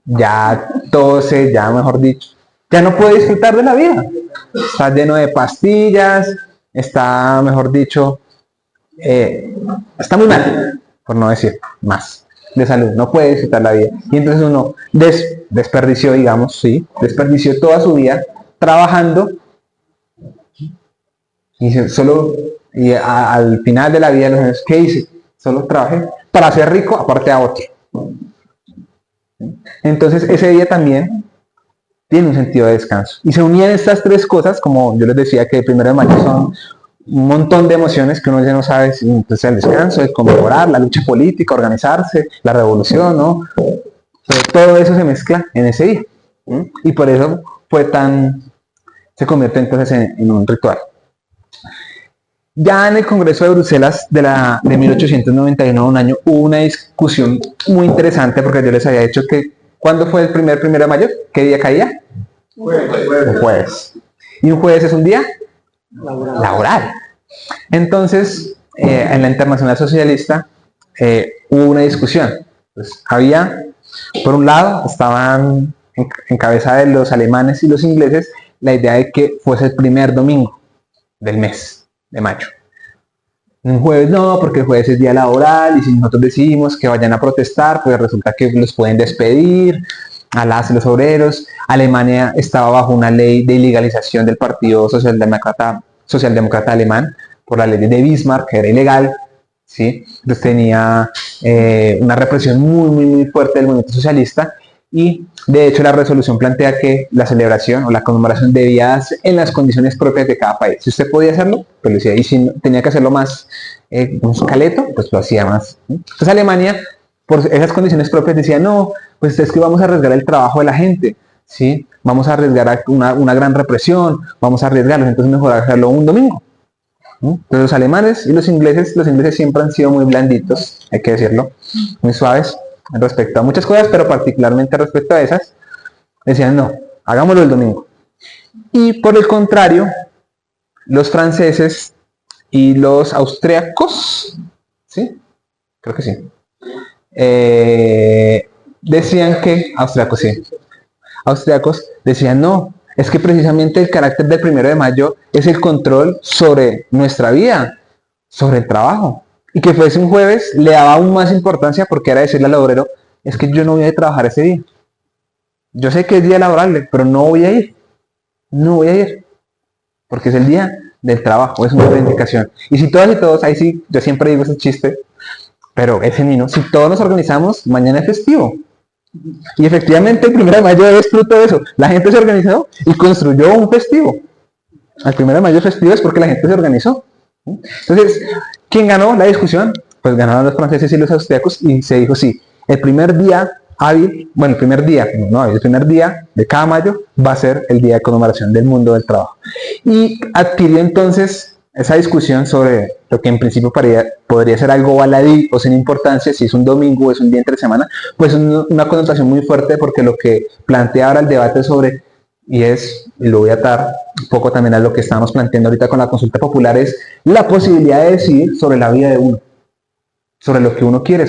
ya tose, ya mejor dicho, ya no puede disfrutar de la vida. Está lleno de pastillas, está, mejor dicho, está muy mal, por no decir más, de salud, no puede disfrutar la vida. Y entonces uno desperdició, digamos, sí, desperdició toda su vida trabajando y al final de la vida, los años, ¿qué hice? Solo trabajé para ser rico, aparte a otro. Entonces ese día también tiene un sentido de descanso. Y se unían estas tres cosas, como yo les decía que el 1 de mayo son un montón de emociones que uno ya no sabe si entonces el descanso, el conmemorar, la lucha política, organizarse, la revolución, ¿no? Pero todo eso se mezcla en ese día. ¿Sí? Y por eso se convierte entonces en un ritual. Ya en el Congreso de Bruselas de 1891, un año, hubo una discusión muy interesante porque yo les había dicho que ¿cuándo fue el 1 de mayo? ¿Qué día caía? Un jueves. Y un jueves es un día laboral. Entonces, en la Internacional Socialista hubo una discusión. Pues, por un lado, estaban en cabeza de los alemanes y los ingleses la idea de que fuese el primer domingo del mes de mayo. Un jueves no, porque el jueves es día laboral y si nosotros decimos que vayan a protestar, pues resulta que los pueden despedir a las y los obreros. Alemania estaba bajo una ley de ilegalización del Partido Socialdemócrata Alemán por la ley de Bismarck, que era ilegal, ¿sí? Entonces tenía una represión muy fuerte del movimiento socialista y de hecho la resolución plantea que la celebración o la conmemoración debía darse en las condiciones propias de cada país. Si usted podía hacerlo, pues lo hacía, y si tenía que hacerlo más un caleto, pues lo hacía más. Entonces Alemania, por esas condiciones propias, decía, no, pues es que vamos a arriesgar el trabajo de la gente, ¿sí? Vamos a arriesgar una gran represión, vamos a arriesgarlos, entonces mejor hacerlo un domingo. Entonces los alemanes y los ingleses siempre han sido muy blanditos, hay que decirlo, muy suaves respecto a muchas cosas, pero particularmente respecto a esas, decían no, hagámoslo el domingo. Y por el contrario, los franceses y los austriacos, ¿sí? Creo que sí. Decían que, austriacos decían no, es que precisamente el carácter del 1 de mayo es el control sobre nuestra vida, sobre el trabajo. Y que fuese un jueves le daba aún más importancia porque era decirle al obrero, es que yo no voy a trabajar ese día. Yo sé que es día laborable, pero no voy a ir. No voy a ir. Porque es el día del trabajo, es una reivindicación. Y si todas y todos, ahí sí, yo siempre digo ese chiste, pero es genuino, si todos nos organizamos, mañana es festivo. Y efectivamente el 1 de mayo es fruto de eso. La gente se organizó y construyó un festivo. El 1 de mayo es festivo es porque la gente se organizó. Entonces, ¿quién ganó la discusión? Pues ganaron los franceses y los austriacos y se dijo sí, el primer día hábil, bueno, el primer día de cada mayo va a ser el día de conmemoración del mundo del trabajo. Y adquirió entonces esa discusión sobre lo que en principio podría ser algo baladí o sin importancia, si es un domingo o es un día entre semana, pues una connotación muy fuerte porque lo que plantea ahora el debate sobre, y lo voy a atar un poco también a lo que estamos planteando ahorita con la consulta popular, es la posibilidad de decidir sobre la vida de uno, sobre lo que uno quiere,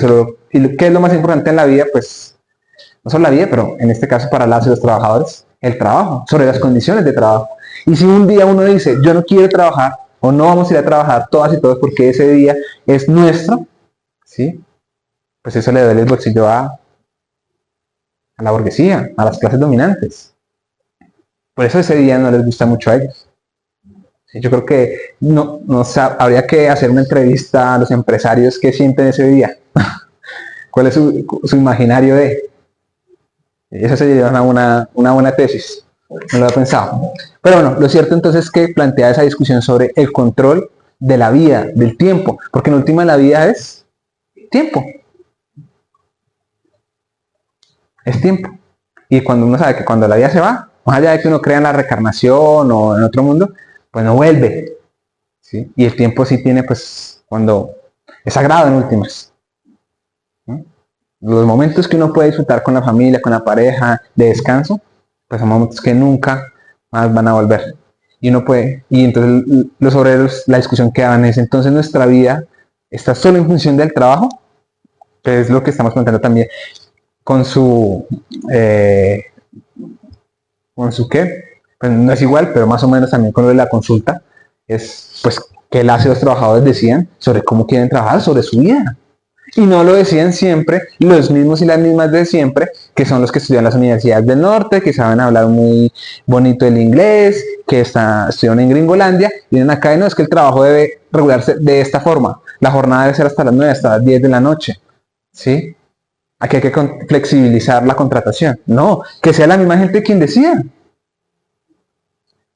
y qué es lo más importante en la vida, pues no solo la vida, pero en este caso para las y los trabajadores, el trabajo, sobre las condiciones de trabajo. Y si un día uno dice, yo no quiero trabajar, o no vamos a ir a trabajar todas y todos porque ese día es nuestro, ¿sí? Pues eso le duele el bolsillo a la burguesía, a las clases dominantes. Por eso ese día no les gusta mucho a ellos. ¿Sí? Yo creo que habría que hacer una entrevista a los empresarios que sienten ese día. ¿Cuál es su imaginario de? Esa sería una buena tesis. No lo había pensado. Pero bueno, lo cierto entonces es que plantea esa discusión sobre el control de la vida, del tiempo. Porque en última la vida es tiempo. Es tiempo. Y cuando uno sabe que cuando la vida se va, más allá de que uno crea en la reencarnación o en otro mundo, pues no vuelve. ¿Sí? Y el tiempo sí tiene, pues, cuando es sagrado en últimas. ¿Sí? Los momentos que uno puede disfrutar con la familia, con la pareja, de descanso, pues son momentos que nunca más van a volver. Y uno puede, y entonces los obreros, la discusión que daban es, entonces nuestra vida está solo en función del trabajo, que es lo que estamos planteando también con su con su qué, pues no es igual, pero más o menos también con lo de la consulta, es pues que él hace los trabajadores decían sobre cómo quieren trabajar, sobre su vida. Y no lo decían siempre los mismos y las mismas de siempre, que son los que estudian en las universidades del norte, que saben hablar muy bonito el inglés, que estudian en Gringolandia, y vienen acá y no, es que el trabajo debe regularse de esta forma. La jornada debe ser hasta las 9, hasta las 10 de la noche. ¿Sí? Aquí hay que flexibilizar la contratación. No, que sea la misma gente quien decida.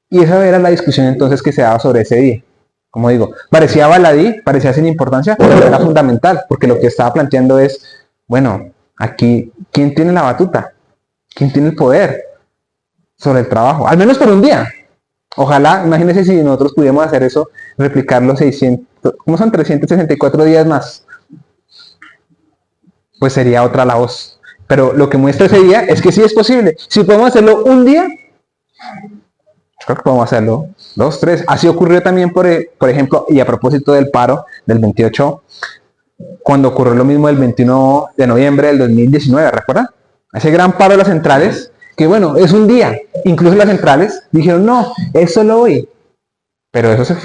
Y esa era la discusión entonces que se daba sobre ese día. Como digo, parecía baladí, parecía sin importancia, pero era fundamental, porque lo que estaba planteando es, bueno, aquí, ¿quién tiene la batuta? ¿Quién tiene el poder sobre el trabajo? Al menos por un día. Ojalá, imagínense si nosotros pudiéramos hacer eso, replicar los 600, ¿cómo son 364 días más? Pues sería otra la voz. Pero lo que muestra ese día es que sí es posible. Si podemos hacerlo un día, creo que podemos hacerlo 2, 3. Así ocurrió también, por ejemplo, y a propósito del paro del 28, cuando ocurrió lo mismo el 21 de noviembre del 2019, ¿recuerdan? Ese gran paro de las centrales, que bueno, es un día. Incluso las centrales dijeron, no, es solo hoy. Pero eso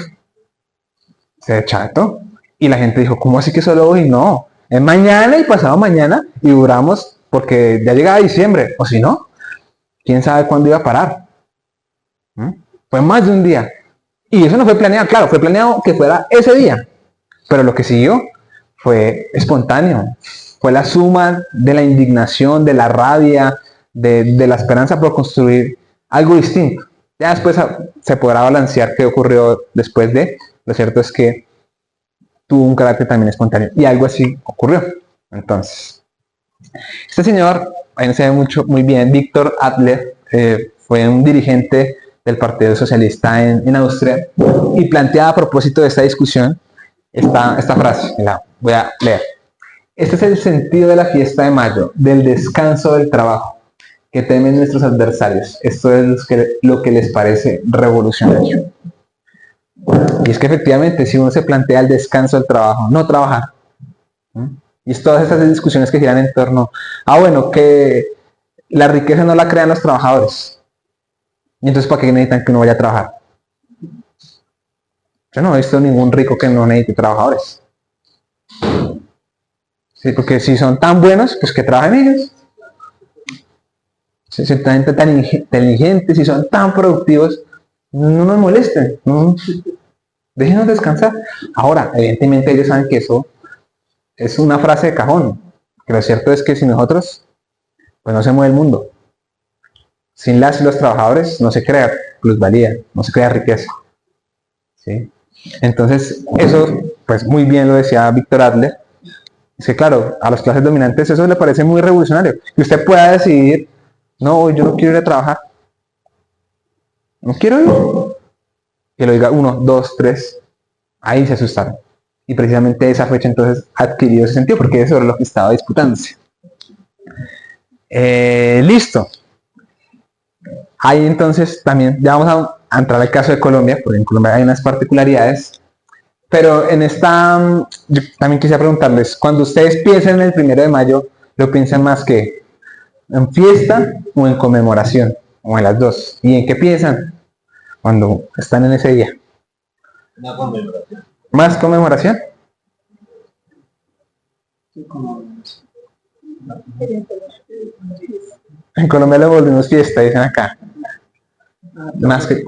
se deschavetó. Y la gente dijo, ¿cómo así que solo hoy? No, es mañana y pasado mañana y duramos porque ya llegaba diciembre. O si no, quién sabe cuándo iba a parar. Fue más de un día. Y eso no fue planeado, claro, fue planeado que fuera ese día. Pero lo que siguió fue espontáneo. Fue la suma de la indignación, de la rabia, de la esperanza por construir algo distinto. Ya después se podrá balancear qué ocurrió después de. Lo cierto es que tuvo un carácter también espontáneo. Y algo así ocurrió. Entonces, este señor, ahí no se ve muy bien, Víctor Adler, fue un dirigente del Partido Socialista en Austria y planteaba a propósito de esta discusión esta frase, la voy a leer. Este es el sentido de la fiesta de mayo, del descanso del trabajo, que temen nuestros adversarios. Esto es lo que les parece revolucionario. Y es que efectivamente, si uno se plantea el descanso del trabajo, no trabajar, y es todas estas discusiones que giran en torno a, bueno, que la riqueza no la crean los trabajadores. Y entonces, ¿para qué necesitan que uno vaya a trabajar? Yo no he visto ningún rico que no necesite trabajadores. Sí, porque si son tan buenos, pues que trabajen ellos. Si son tan inteligentes, si son tan productivos, no nos molesten. No, déjenos descansar. Ahora, evidentemente ellos saben que eso es una frase de cajón. Que lo cierto es que sin nosotros, pues no se mueve el mundo. Sin las y los trabajadores no se crea plusvalía, no se crea riqueza. ¿Sí? Entonces, eso, pues muy bien lo decía Víctor Adler, es que claro, a las clases dominantes eso le parece muy revolucionario. Que usted pueda decidir, no, yo no quiero ir a trabajar. No quiero ir. Que lo diga 1, 2, 3. Ahí se asustaron. Y precisamente esa fecha entonces adquirió ese sentido, porque es sobre lo que estaba disputándose. Listo. Ahí entonces también, ya vamos a entrar al caso de Colombia, porque en Colombia hay unas particularidades. Pero en esta, yo también quisiera preguntarles, cuando ustedes piensan en el 1 de mayo, ¿lo piensan más que en fiesta o en conmemoración? O en las dos. ¿Y en qué piensan cuando están en ese día? Una conmemoración. ¿Más conmemoración? En Colombia lo volvimos fiesta, dicen acá. Más que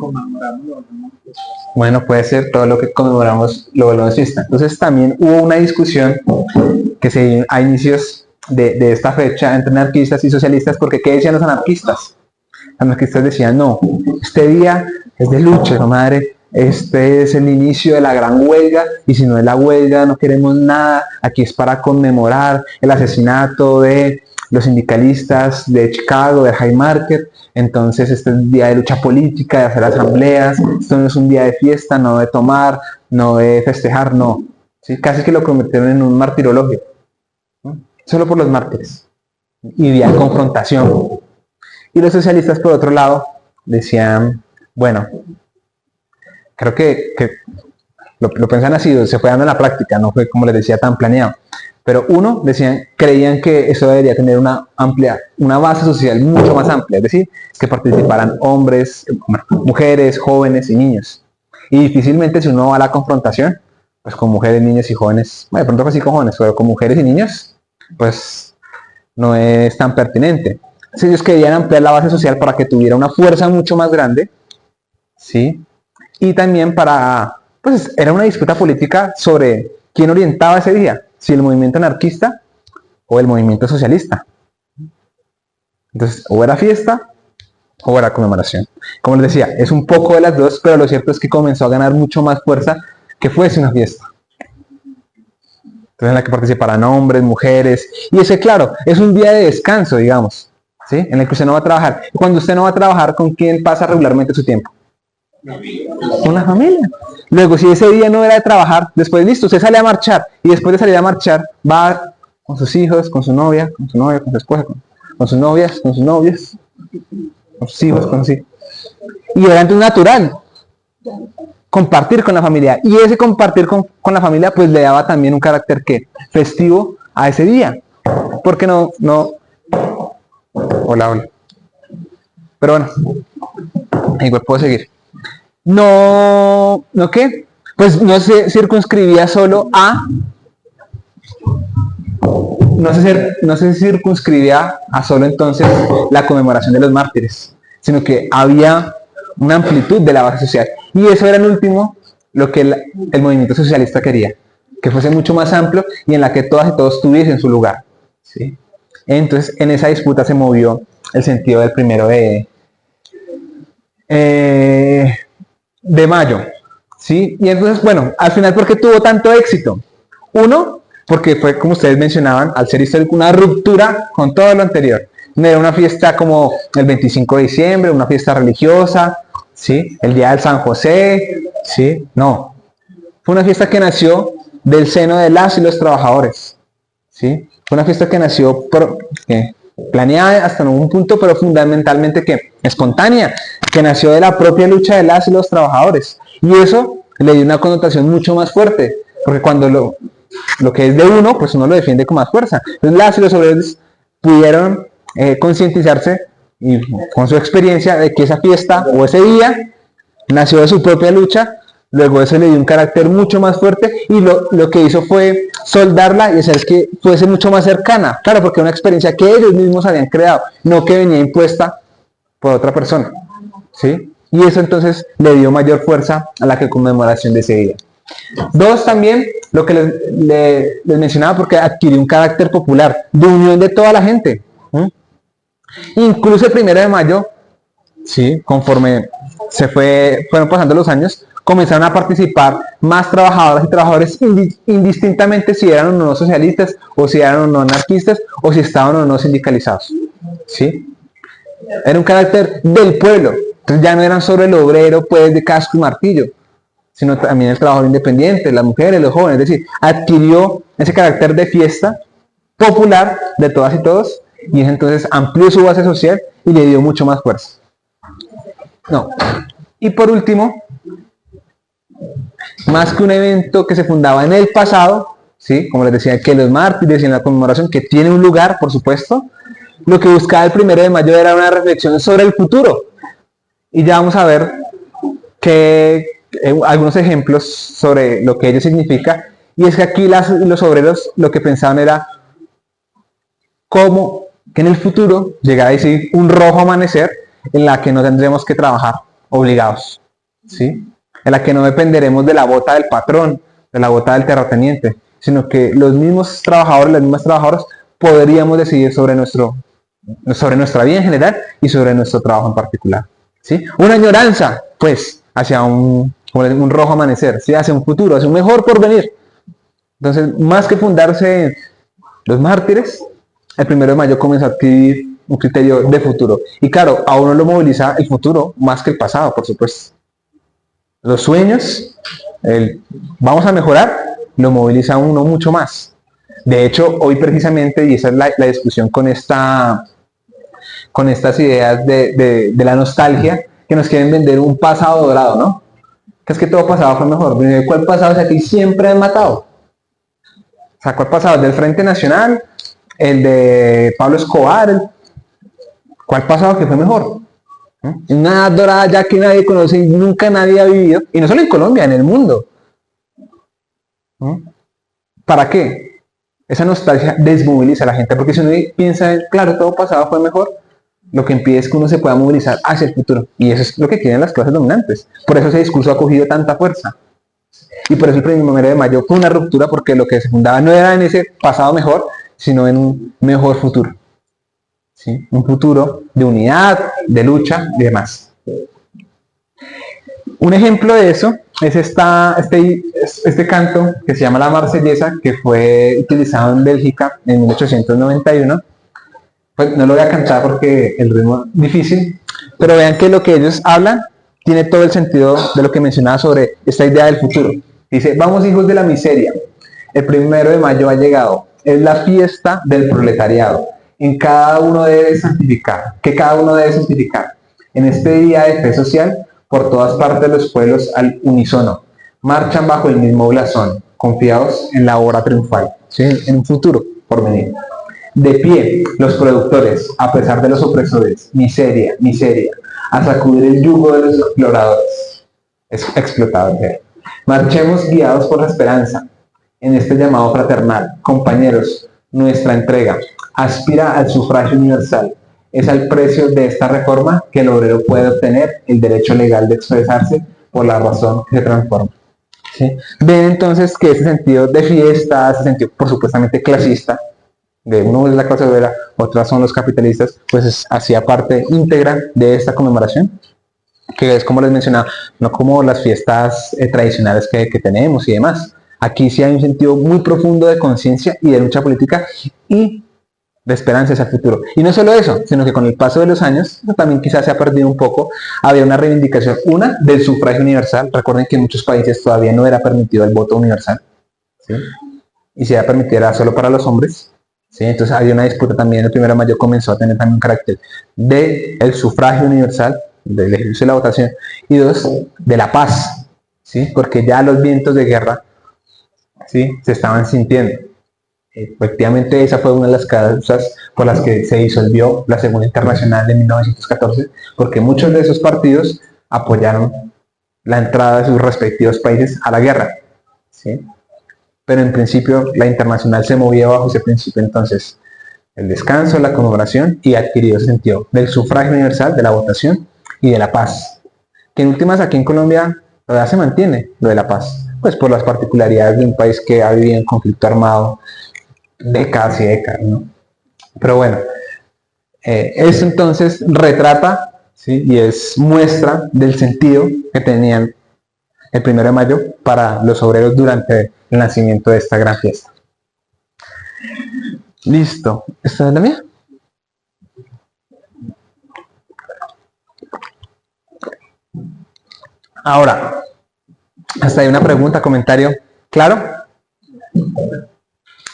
bueno, puede ser todo lo que conmemoramos lo volvemos fiesta. Entonces también hubo una discusión que se dio a inicios de esta fecha entre anarquistas y socialistas, porque ¿qué decían los anarquistas? Los anarquistas decían, no, este día es de lucha, no madre, este es el inicio de la gran huelga, y si no es la huelga no queremos nada, aquí es para conmemorar el asesinato de los sindicalistas de Chicago, de High Market. Entonces este es un día de lucha política, de hacer asambleas, esto no es un día de fiesta, no de tomar, no de festejar, no. ¿Sí? Casi que lo convirtieron en un martirologio, ¿no? Solo por los mártires. Y día de confrontación. Y los socialistas, por otro lado, decían, bueno, creo que lo pensan así, se fue dando en la práctica, no fue como les decía tan planeado. Pero uno, creían que eso debería tener una base social mucho más amplia, es decir, que participaran hombres, mujeres, jóvenes y niños. Y difícilmente si uno va a la confrontación, pues con mujeres, niños y jóvenes, bueno, de pronto sí con jóvenes, pero con mujeres y niños, pues no es tan pertinente. Entonces ellos querían ampliar la base social para que tuviera una fuerza mucho más grande, ¿sí? Y también pues era una disputa política sobre quién orientaba ese día, si el movimiento anarquista o el movimiento socialista. Entonces, o era fiesta o era conmemoración. Como les decía, es un poco de las dos, pero lo cierto es que comenzó a ganar mucho más fuerza que fuese una fiesta. Entonces, en la que participarán hombres, mujeres, y ese, claro, es un día de descanso, digamos, ¿sí? En el que usted no va a trabajar. Y cuando usted no va a trabajar, ¿con quién pasa regularmente su tiempo? Con la familia. Luego, si ese día no era de trabajar, después listo, usted sale a marchar, y después de salir a marchar, va con sus hijos, con su novia, con su esposa, con sus novias, con sus novios, con sus hijos, con sus hijos. Y era entonces natural compartir con la familia, y ese compartir con la familia pues le daba también un carácter festivo a ese día, porque no, hola, pero bueno, igual puedo seguir, ¿qué? Pues no se circunscribía solo no se circunscribía a solo entonces la conmemoración de los mártires, sino que había una amplitud de la base social. Y eso era en último lo que el movimiento socialista quería, que fuese mucho más amplio y en la que todas y todos tuviesen su lugar, ¿sí? Entonces, en esa disputa se movió el sentido del 1 de mayo, ¿sí? Y entonces, bueno, al final, ¿por qué tuvo tanto éxito? Uno, porque fue, como ustedes mencionaban, al ser histórico, una ruptura con todo lo anterior. No era una fiesta como el 25 de diciembre, una fiesta religiosa, ¿sí? El día del San José, ¿sí? No. Fue una fiesta que nació del seno de las y los trabajadores, ¿sí? Fue una fiesta que nació planeada hasta un punto, pero fundamentalmente espontánea, que nació de la propia lucha de las y los trabajadores. Y eso le dio una connotación mucho más fuerte, porque cuando lo que es de uno, pues uno lo defiende con más fuerza. Entonces las y los obreros pudieron concientizarse y con su experiencia de que esa fiesta o ese día nació de su propia lucha. Luego eso le dio un carácter mucho más fuerte y lo que hizo fue soldarla y hacer que fuese mucho más cercana. Claro, porque era una experiencia que ellos mismos habían creado, no que venía impuesta por otra persona, ¿sí? Y eso entonces le dio mayor fuerza a la conmemoración de ese día. Dos, también, lo que les mencionaba, porque adquirió un carácter popular, de unión de toda la gente. Incluso el 1 de mayo, ¿sí? Conforme fueron pasando los años, comenzaron a participar más trabajadoras y trabajadores indistintamente si eran o no socialistas, o si eran o no anarquistas, o si estaban o no sindicalizados, ¿sí? Era un carácter del pueblo. Entonces ya no eran solo el obrero, pues, de casco y martillo, sino también el trabajador independiente, las mujeres, los jóvenes. Es decir, adquirió ese carácter de fiesta popular de todas y todos, y entonces amplió su base social y le dio mucho más fuerza. Y por último, más que un evento que se fundaba en el pasado, ¿sí? Como les decía, que los mártires y en la conmemoración, que tiene un lugar, por supuesto, lo que buscaba el 1 de mayo era una reflexión sobre el futuro. Y ya vamos a ver algunos ejemplos sobre lo que ello significa. Y es que aquí los obreros lo que pensaban era cómo que en el futuro llegará a decir un rojo amanecer en la que no tendremos que trabajar obligados, ¿sí? En la que no dependeremos de la bota del patrón, de la bota del terrateniente, sino que los mismos trabajadores, las mismas trabajadoras, podríamos decidir sobre nuestra vida en general y sobre nuestro trabajo en particular, ¿sí? Una añoranza, pues, hacia un rojo amanecer, ¿sí? Hacia un futuro, hacia un mejor porvenir. Entonces, más que fundarse los mártires, el 1 de mayo comenzó a adquirir un criterio de futuro. Y claro, a uno lo moviliza el futuro más que el pasado, por supuesto. Los sueños, vamos a mejorar, lo moviliza a uno mucho más. De hecho, hoy precisamente, y esa es la discusión con estas ideas de la nostalgia, que nos quieren vender un pasado dorado, ¿no? Que es que todo pasado fue mejor. ¿Cuál pasado? O sea, que siempre han matado. Sacó el pasado del Frente Nacional, el de Pablo Escobar. ¿Cuál pasado que fue mejor? Una dorada ya que nadie conoce y nunca nadie ha vivido. Y no solo en Colombia, en el mundo. ¿Para qué? Esa nostalgia desmoviliza a la gente, porque si uno piensa, claro, todo pasado fue mejor, lo que impide es que uno se pueda movilizar hacia el futuro. Y eso es lo que quieren las clases dominantes. Por eso ese discurso ha cogido tanta fuerza. Y por eso el 1 de mayo fue una ruptura, porque lo que se fundaba no era en ese pasado mejor, sino en un mejor futuro. ¿Sí? Un futuro de unidad, de lucha y demás. Un ejemplo de eso es este canto que se llama la Marsellesa, que fue utilizado en Bélgica en 1891. Pues no lo voy a cantar porque el ritmo es difícil, pero vean que lo que ellos hablan tiene todo el sentido de lo que mencionaba sobre esta idea del futuro. Dice: vamos, hijos de la miseria, el 1 de mayo ha llegado, es la fiesta del proletariado, que cada uno debe santificar. En este día de fe social, por todas partes los pueblos al unísono marchan bajo el mismo blasón, confiados en la hora triunfal, ¿sí? En un futuro por venir. De pie, los productores, a pesar de los opresores, miseria, a sacudir el yugo de los explotadores. Marchemos guiados por la esperanza, en este llamado fraternal. Compañeros, nuestra entrega aspira al sufragio universal. Es al precio de esta reforma que el obrero puede obtener el derecho legal de expresarse por la razón que se transforma. ¿Sí? Ven entonces que ese sentido de fiesta, ese sentido por supuestamente clasista, de uno es la clase obrera, otras son los capitalistas, pues hacía parte íntegra de esta conmemoración, que es, como les mencionaba, no como las fiestas tradicionales que tenemos y demás. Aquí sí hay un sentido muy profundo de conciencia y de lucha política y de esperanza hacia el futuro. Y no solo eso, sino que con el paso de los años, también quizás se ha perdido un poco, había una reivindicación, una del sufragio universal. Recuerden que en muchos países todavía no era permitido el voto universal, ¿sí? Y si era permitido era solo para los hombres, ¿sí? Entonces había una disputa también. El 1 de mayo comenzó a tener también un carácter del sufragio universal, del ejercicio de la votación, y dos, de la paz, ¿sí? Porque ya los vientos de guerra, ¿sí?, se estaban sintiendo. Efectivamente, esa fue una de las causas por las que se disolvió la Segunda Internacional de 1914, porque muchos de esos partidos apoyaron la entrada de sus respectivos países a la guerra, ¿sí? Pero en principio la Internacional se movía bajo ese principio. Entonces, el descanso, la conmemoración, y adquirido ese sentido del sufragio universal, de la votación y de la paz, que en últimas aquí en Colombia todavía se mantiene lo de la paz, pues por las particularidades de un país que ha vivido en conflicto armado décadas y décadas, ¿no? Pero bueno, esto entonces retrata, ¿sí?, y es muestra del sentido que tenían el 1 de mayo para los obreros durante el nacimiento de esta gran fiesta. Listo, ¿esta es la mía? Ahora, hasta ahí una pregunta, comentario, ¿claro?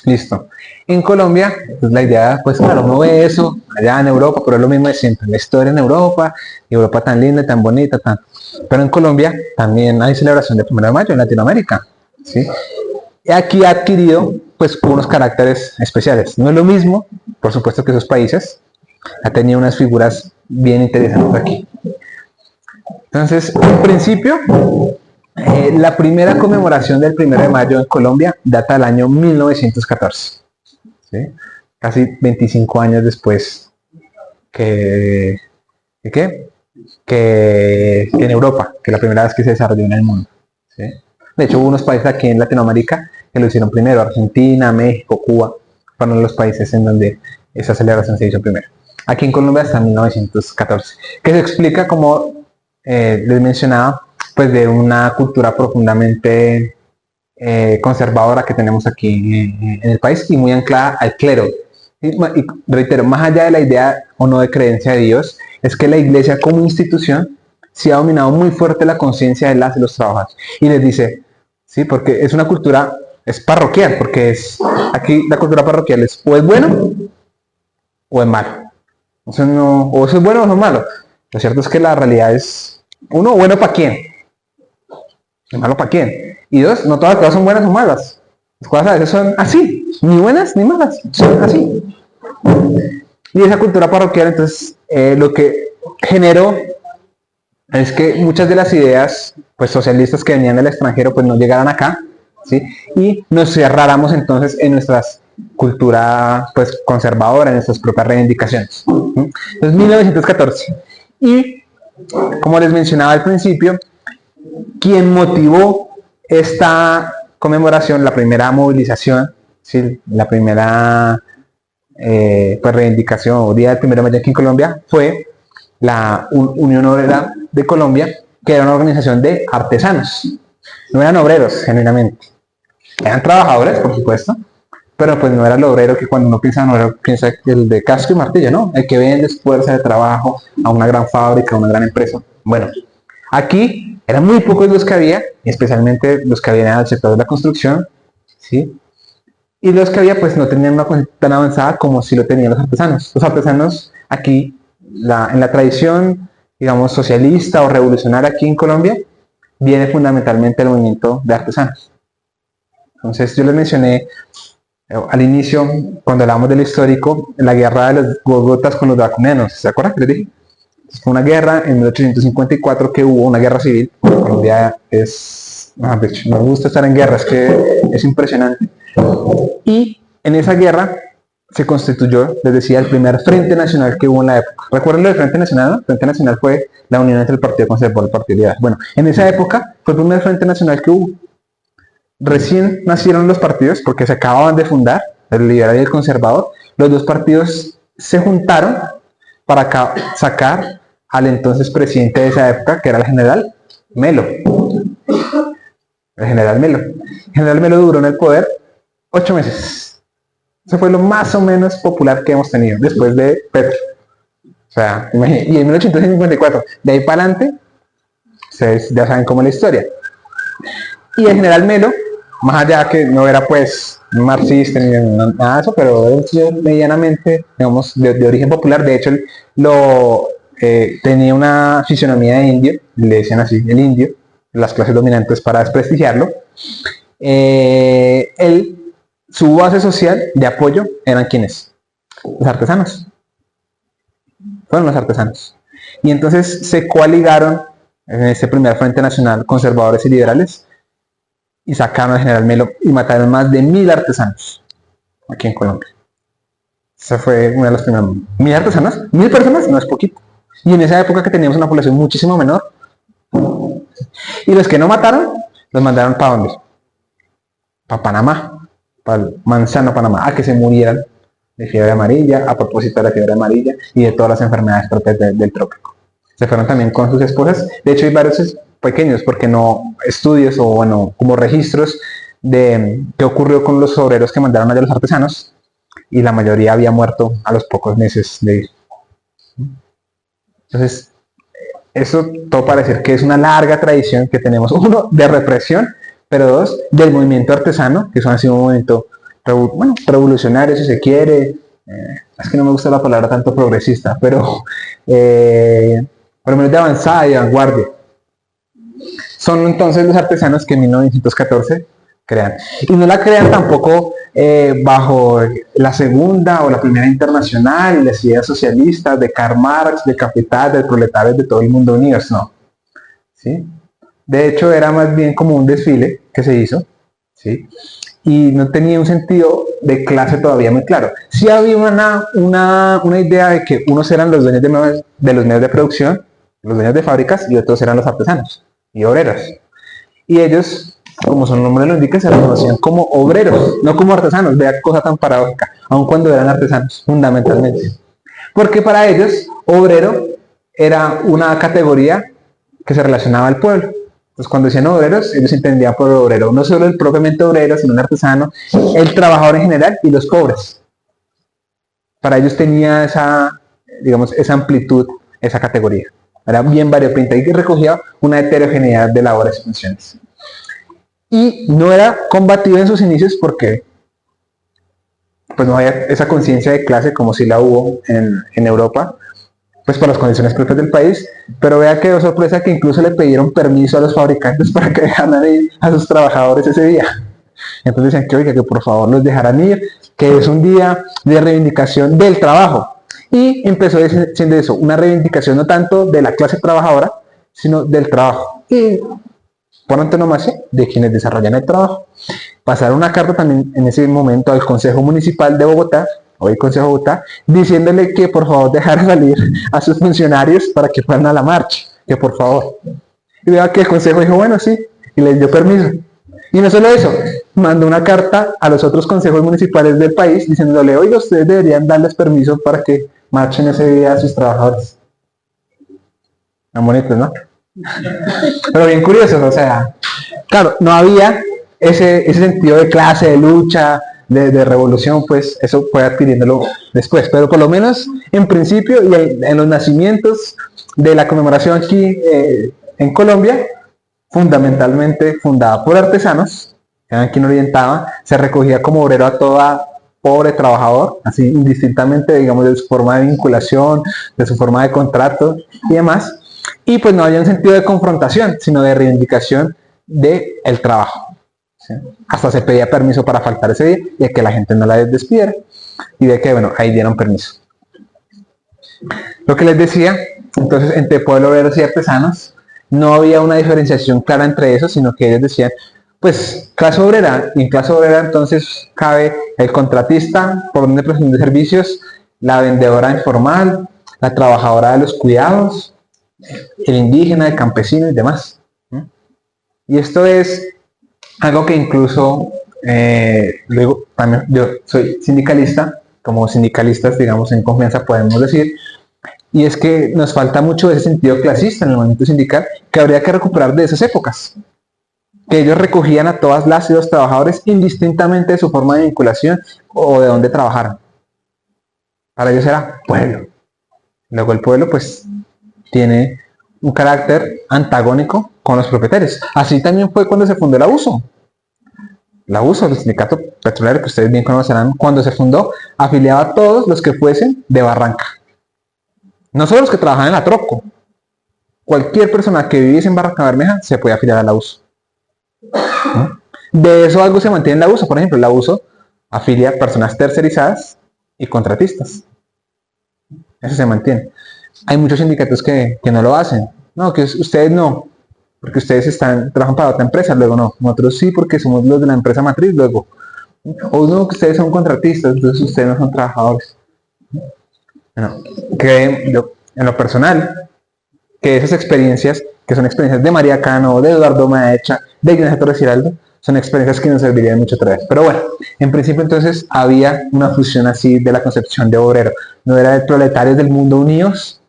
Listo. En Colombia, pues la idea, pues claro, uno ve eso allá en Europa, pero es lo mismo de siempre, la historia en Europa, Europa tan linda, tan bonita, tan... Pero en Colombia también hay celebración del 1 de mayo en Latinoamérica, ¿sí? Y aquí ha adquirido, pues, unos caracteres especiales. No es lo mismo, por supuesto, que esos países. Ha tenido unas figuras bien interesantes aquí. Entonces, en principio, la primera conmemoración del 1 de mayo en Colombia data del año 1914, ¿sí? Casi 25 años después que en Europa, que la primera vez que se desarrolló en el mundo, ¿sí? De hecho, hubo unos países aquí en Latinoamérica que lo hicieron primero: Argentina, México, Cuba, fueron los países en donde esa celebración se hizo primero. Aquí en Colombia hasta 1914, que se explica, como les mencionaba, pues de una cultura profundamente conservadora que tenemos aquí en el país y muy anclada al clero. Y reitero, más allá de la idea o no de creencia de Dios, es que la iglesia como institución sí ha dominado muy fuerte la conciencia de las y los trabajadores. Y les dice, sí, porque es una cultura, es parroquial, porque aquí la cultura parroquial es o es bueno o es malo. O eso es bueno o eso es malo. Lo cierto es que la realidad es, uno, bueno para quién, y malo para quién. Y dos, no todas las cosas son buenas o malas. Las cosas a veces son así, ni buenas ni malas, son así. Y esa cultura parroquial, entonces, lo que generó es que muchas de las ideas pues, socialistas que venían del extranjero pues no llegaran acá, ¿sí? Y nos cerráramos entonces en nuestras cultura pues conservadora, en nuestras propias reivindicaciones. ¿Sí? Entonces, 1914. Y como les mencionaba al principio, quien motivó esta conmemoración, la primera movilización, ¿sí? La primera pues, reivindicación o Día del 1 de mayo aquí en Colombia fue la Unión Obrera de Colombia, que era una organización de artesanos. No eran obreros, genuinamente. Eran trabajadores, por supuesto, pero pues no era el obrero que cuando uno piensa en obrero piensa el de casco y martillo, ¿no? El que vende fuerza de trabajo a una gran fábrica, a una gran empresa. Bueno, aquí eran muy pocos los que había, especialmente los que habían al sector de la construcción, ¿sí? Y los que había pues no tenían una cosa tan avanzada como si lo tenían los artesanos. Los artesanos aquí, en la tradición, digamos, socialista o revolucionaria aquí en Colombia, viene fundamentalmente el movimiento de artesanos. Entonces yo les mencioné al inicio, cuando hablamos del histórico, la guerra de los gógotas con los draconianos, ¿se acuerdan que les dije? Fue una guerra en 1854 que hubo, una guerra civil. Colombia es... me gusta estar en guerra, es que es impresionante. Y en esa guerra se constituyó, les decía, el primer Frente Nacional que hubo en la época. ¿Recuerdan lo del Frente Nacional? ¿No? El Frente Nacional fue la unión entre el Partido Conservador y el Partido Liberal. Bueno, en esa época fue el primer Frente Nacional que hubo. Recién nacieron los partidos porque se acababan de fundar, el liberal y el conservador. Los dos partidos se juntaron para sacar al entonces presidente de esa época, que era el general Melo. El general Melo. El general Melo duró en el poder 8 meses. Eso fue lo más o menos popular que hemos tenido después de Petro. O sea, imagínense, y en 1854, de ahí para adelante, ustedes ya saben cómo es la historia. Y el general Melo, más allá que no era pues marxista ni nada de eso, pero era un señor medianamente, digamos, de origen popular. De hecho, tenía una fisionomía de indio, le decían así, el indio, las clases dominantes para desprestigiarlo. Su base social de apoyo eran ¿quiénes? Los artesanos. Fueron los artesanos. Y entonces se coaligaron en ese primer Frente Nacional, conservadores y liberales, y sacaron al general Melo y mataron más de 1000 artesanos aquí en Colombia. Esa fue una de las primeras. 1000 artesanos, 1000 personas, no es poquito. Y en esa época que teníamos una población muchísimo menor. Y los que no mataron, los mandaron ¿para dónde? Para Panamá, para el Manzano, Panamá, a que se murieran de fiebre amarilla, a propósito de la fiebre amarilla y de todas las enfermedades propias del trópico. Se fueron también con sus esposas. De hecho, hay varios pequeños, porque no estudios o bueno, como registros de qué ocurrió con los obreros que mandaron allá los artesanos, y la mayoría había muerto a los pocos meses de ir. Entonces, eso todo para decir que es una larga tradición que tenemos, uno, de represión, pero dos, del movimiento artesano, que eso ha sido un movimiento revolucionario, si se quiere. Es que no me gusta la palabra tanto progresista, pero por lo menos de avanzada y de vanguardia. Son entonces los artesanos que en 1914 crean. Y no la crean tampoco bajo la segunda o la primera internacional y las ideas socialistas de Karl Marx, de Capital, del proletario de todo el mundo unido, no. ¿Sí? De hecho, era más bien como un desfile que se hizo, ¿sí? Y no tenía un sentido de clase todavía muy claro. Sí había una idea de que unos eran los dueños de los medios de producción, los dueños de fábricas, y otros eran los artesanos y obreros. Y ellos, como su nombre lo indica, se reconocían como obreros, no como artesanos. Vea qué cosa tan paradójica, aun cuando eran artesanos, fundamentalmente. Porque para ellos, obrero era una categoría que se relacionaba al pueblo. Entonces, cuando decían obreros, ellos entendían por obrero no solo el propiamente obrero, sino un artesano, el trabajador en general y los pobres. Para ellos tenía esa, digamos, esa amplitud, esa categoría. Era bien variopinta y que recogía una heterogeneidad de labores y funciones. Y no era combatido en sus inicios porque pues no había esa conciencia de clase como si la hubo en Europa, pues por las condiciones propias del país. Pero vea que sorpresa que incluso le pidieron permiso a los fabricantes para que dejaran ir a sus trabajadores ese día. Entonces decían que, oiga, que por favor los dejaran ir, que es un día de reivindicación del trabajo. Y empezó siendo eso, una reivindicación no tanto de la clase trabajadora, sino del trabajo. Y por antonomasia, de quienes desarrollan el trabajo. Pasaron una carta también en ese momento al Consejo Municipal de Bogotá, hoy Consejo de Bogotá, diciéndole que por favor dejara salir a sus funcionarios para que fueran a la marcha, que por favor. Y vea que el Consejo dijo, bueno, sí, y les dio permiso. Y no solo eso, mandó una carta a los otros consejos municipales del país diciéndole, oiga, ustedes deberían darles permiso para que marchen ese día a sus trabajadores. Tan bonitos, ¿no? Pero bien curiosos, o sea, claro, no había ese sentido de clase, de lucha, de revolución, pues eso fue adquiriéndolo después, pero por lo menos en principio y en los nacimientos de la conmemoración aquí en Colombia, fundamentalmente fundada por artesanos, que eran quien orientaba, se recogía como obrero a toda pobre trabajador, así indistintamente, digamos, de su forma de vinculación, de su forma de contrato y demás, y pues no había un sentido de confrontación, sino de reivindicación del trabajo. ¿Sí? Hasta se pedía permiso para faltar ese día y a que la gente no la despidiera, y de que, bueno, ahí dieron permiso. Lo que les decía, entonces, entre pueblo, obreros y artesanos, no había una diferenciación clara entre esos, sino que ellos decían, pues, clase obrera, y en clase obrera entonces cabe el contratista por orden de prestación de servicios, la vendedora informal, la trabajadora de los cuidados, el indígena, el campesino y demás. Y esto es algo que incluso, luego también yo soy sindicalista, como sindicalistas, digamos, en confianza podemos decir, y es que nos falta mucho ese sentido clasista en el movimiento sindical que habría que recuperar de esas épocas, que ellos recogían a todas las y los trabajadores indistintamente de su forma de vinculación o de dónde trabajaran. Para ellos era pueblo. Luego el pueblo pues tiene un carácter antagónico con los propietarios. Así también fue cuando se fundó la USO. La USO, el sindicato petrolero que ustedes bien conocerán, cuando se fundó, afiliaba a todos los que fuesen de Barranca. No solo los que trabajaban en la Troco. Cualquier persona que viviese en Barranca Bermeja se puede afiliar a la USO. De eso algo se mantiene en la USO. Por ejemplo, la USO afilia personas tercerizadas y contratistas. Eso se mantiene. Hay muchos sindicatos que no lo hacen. No, que ustedes no, porque ustedes trabajan para otra empresa, luego no. Nosotros sí, porque somos los de la empresa matriz, luego. O no, que ustedes son contratistas, entonces ustedes no son trabajadores. Bueno, que yo, en lo personal, que esas experiencias, que son experiencias de María Cano, de Eduardo Maecha, de Ignacio Torres Giraldo, son experiencias que nos servirían mucho otra vez. Pero bueno, en principio entonces había una fusión así de la concepción de obrero. No era de proletarios del mundo unidos,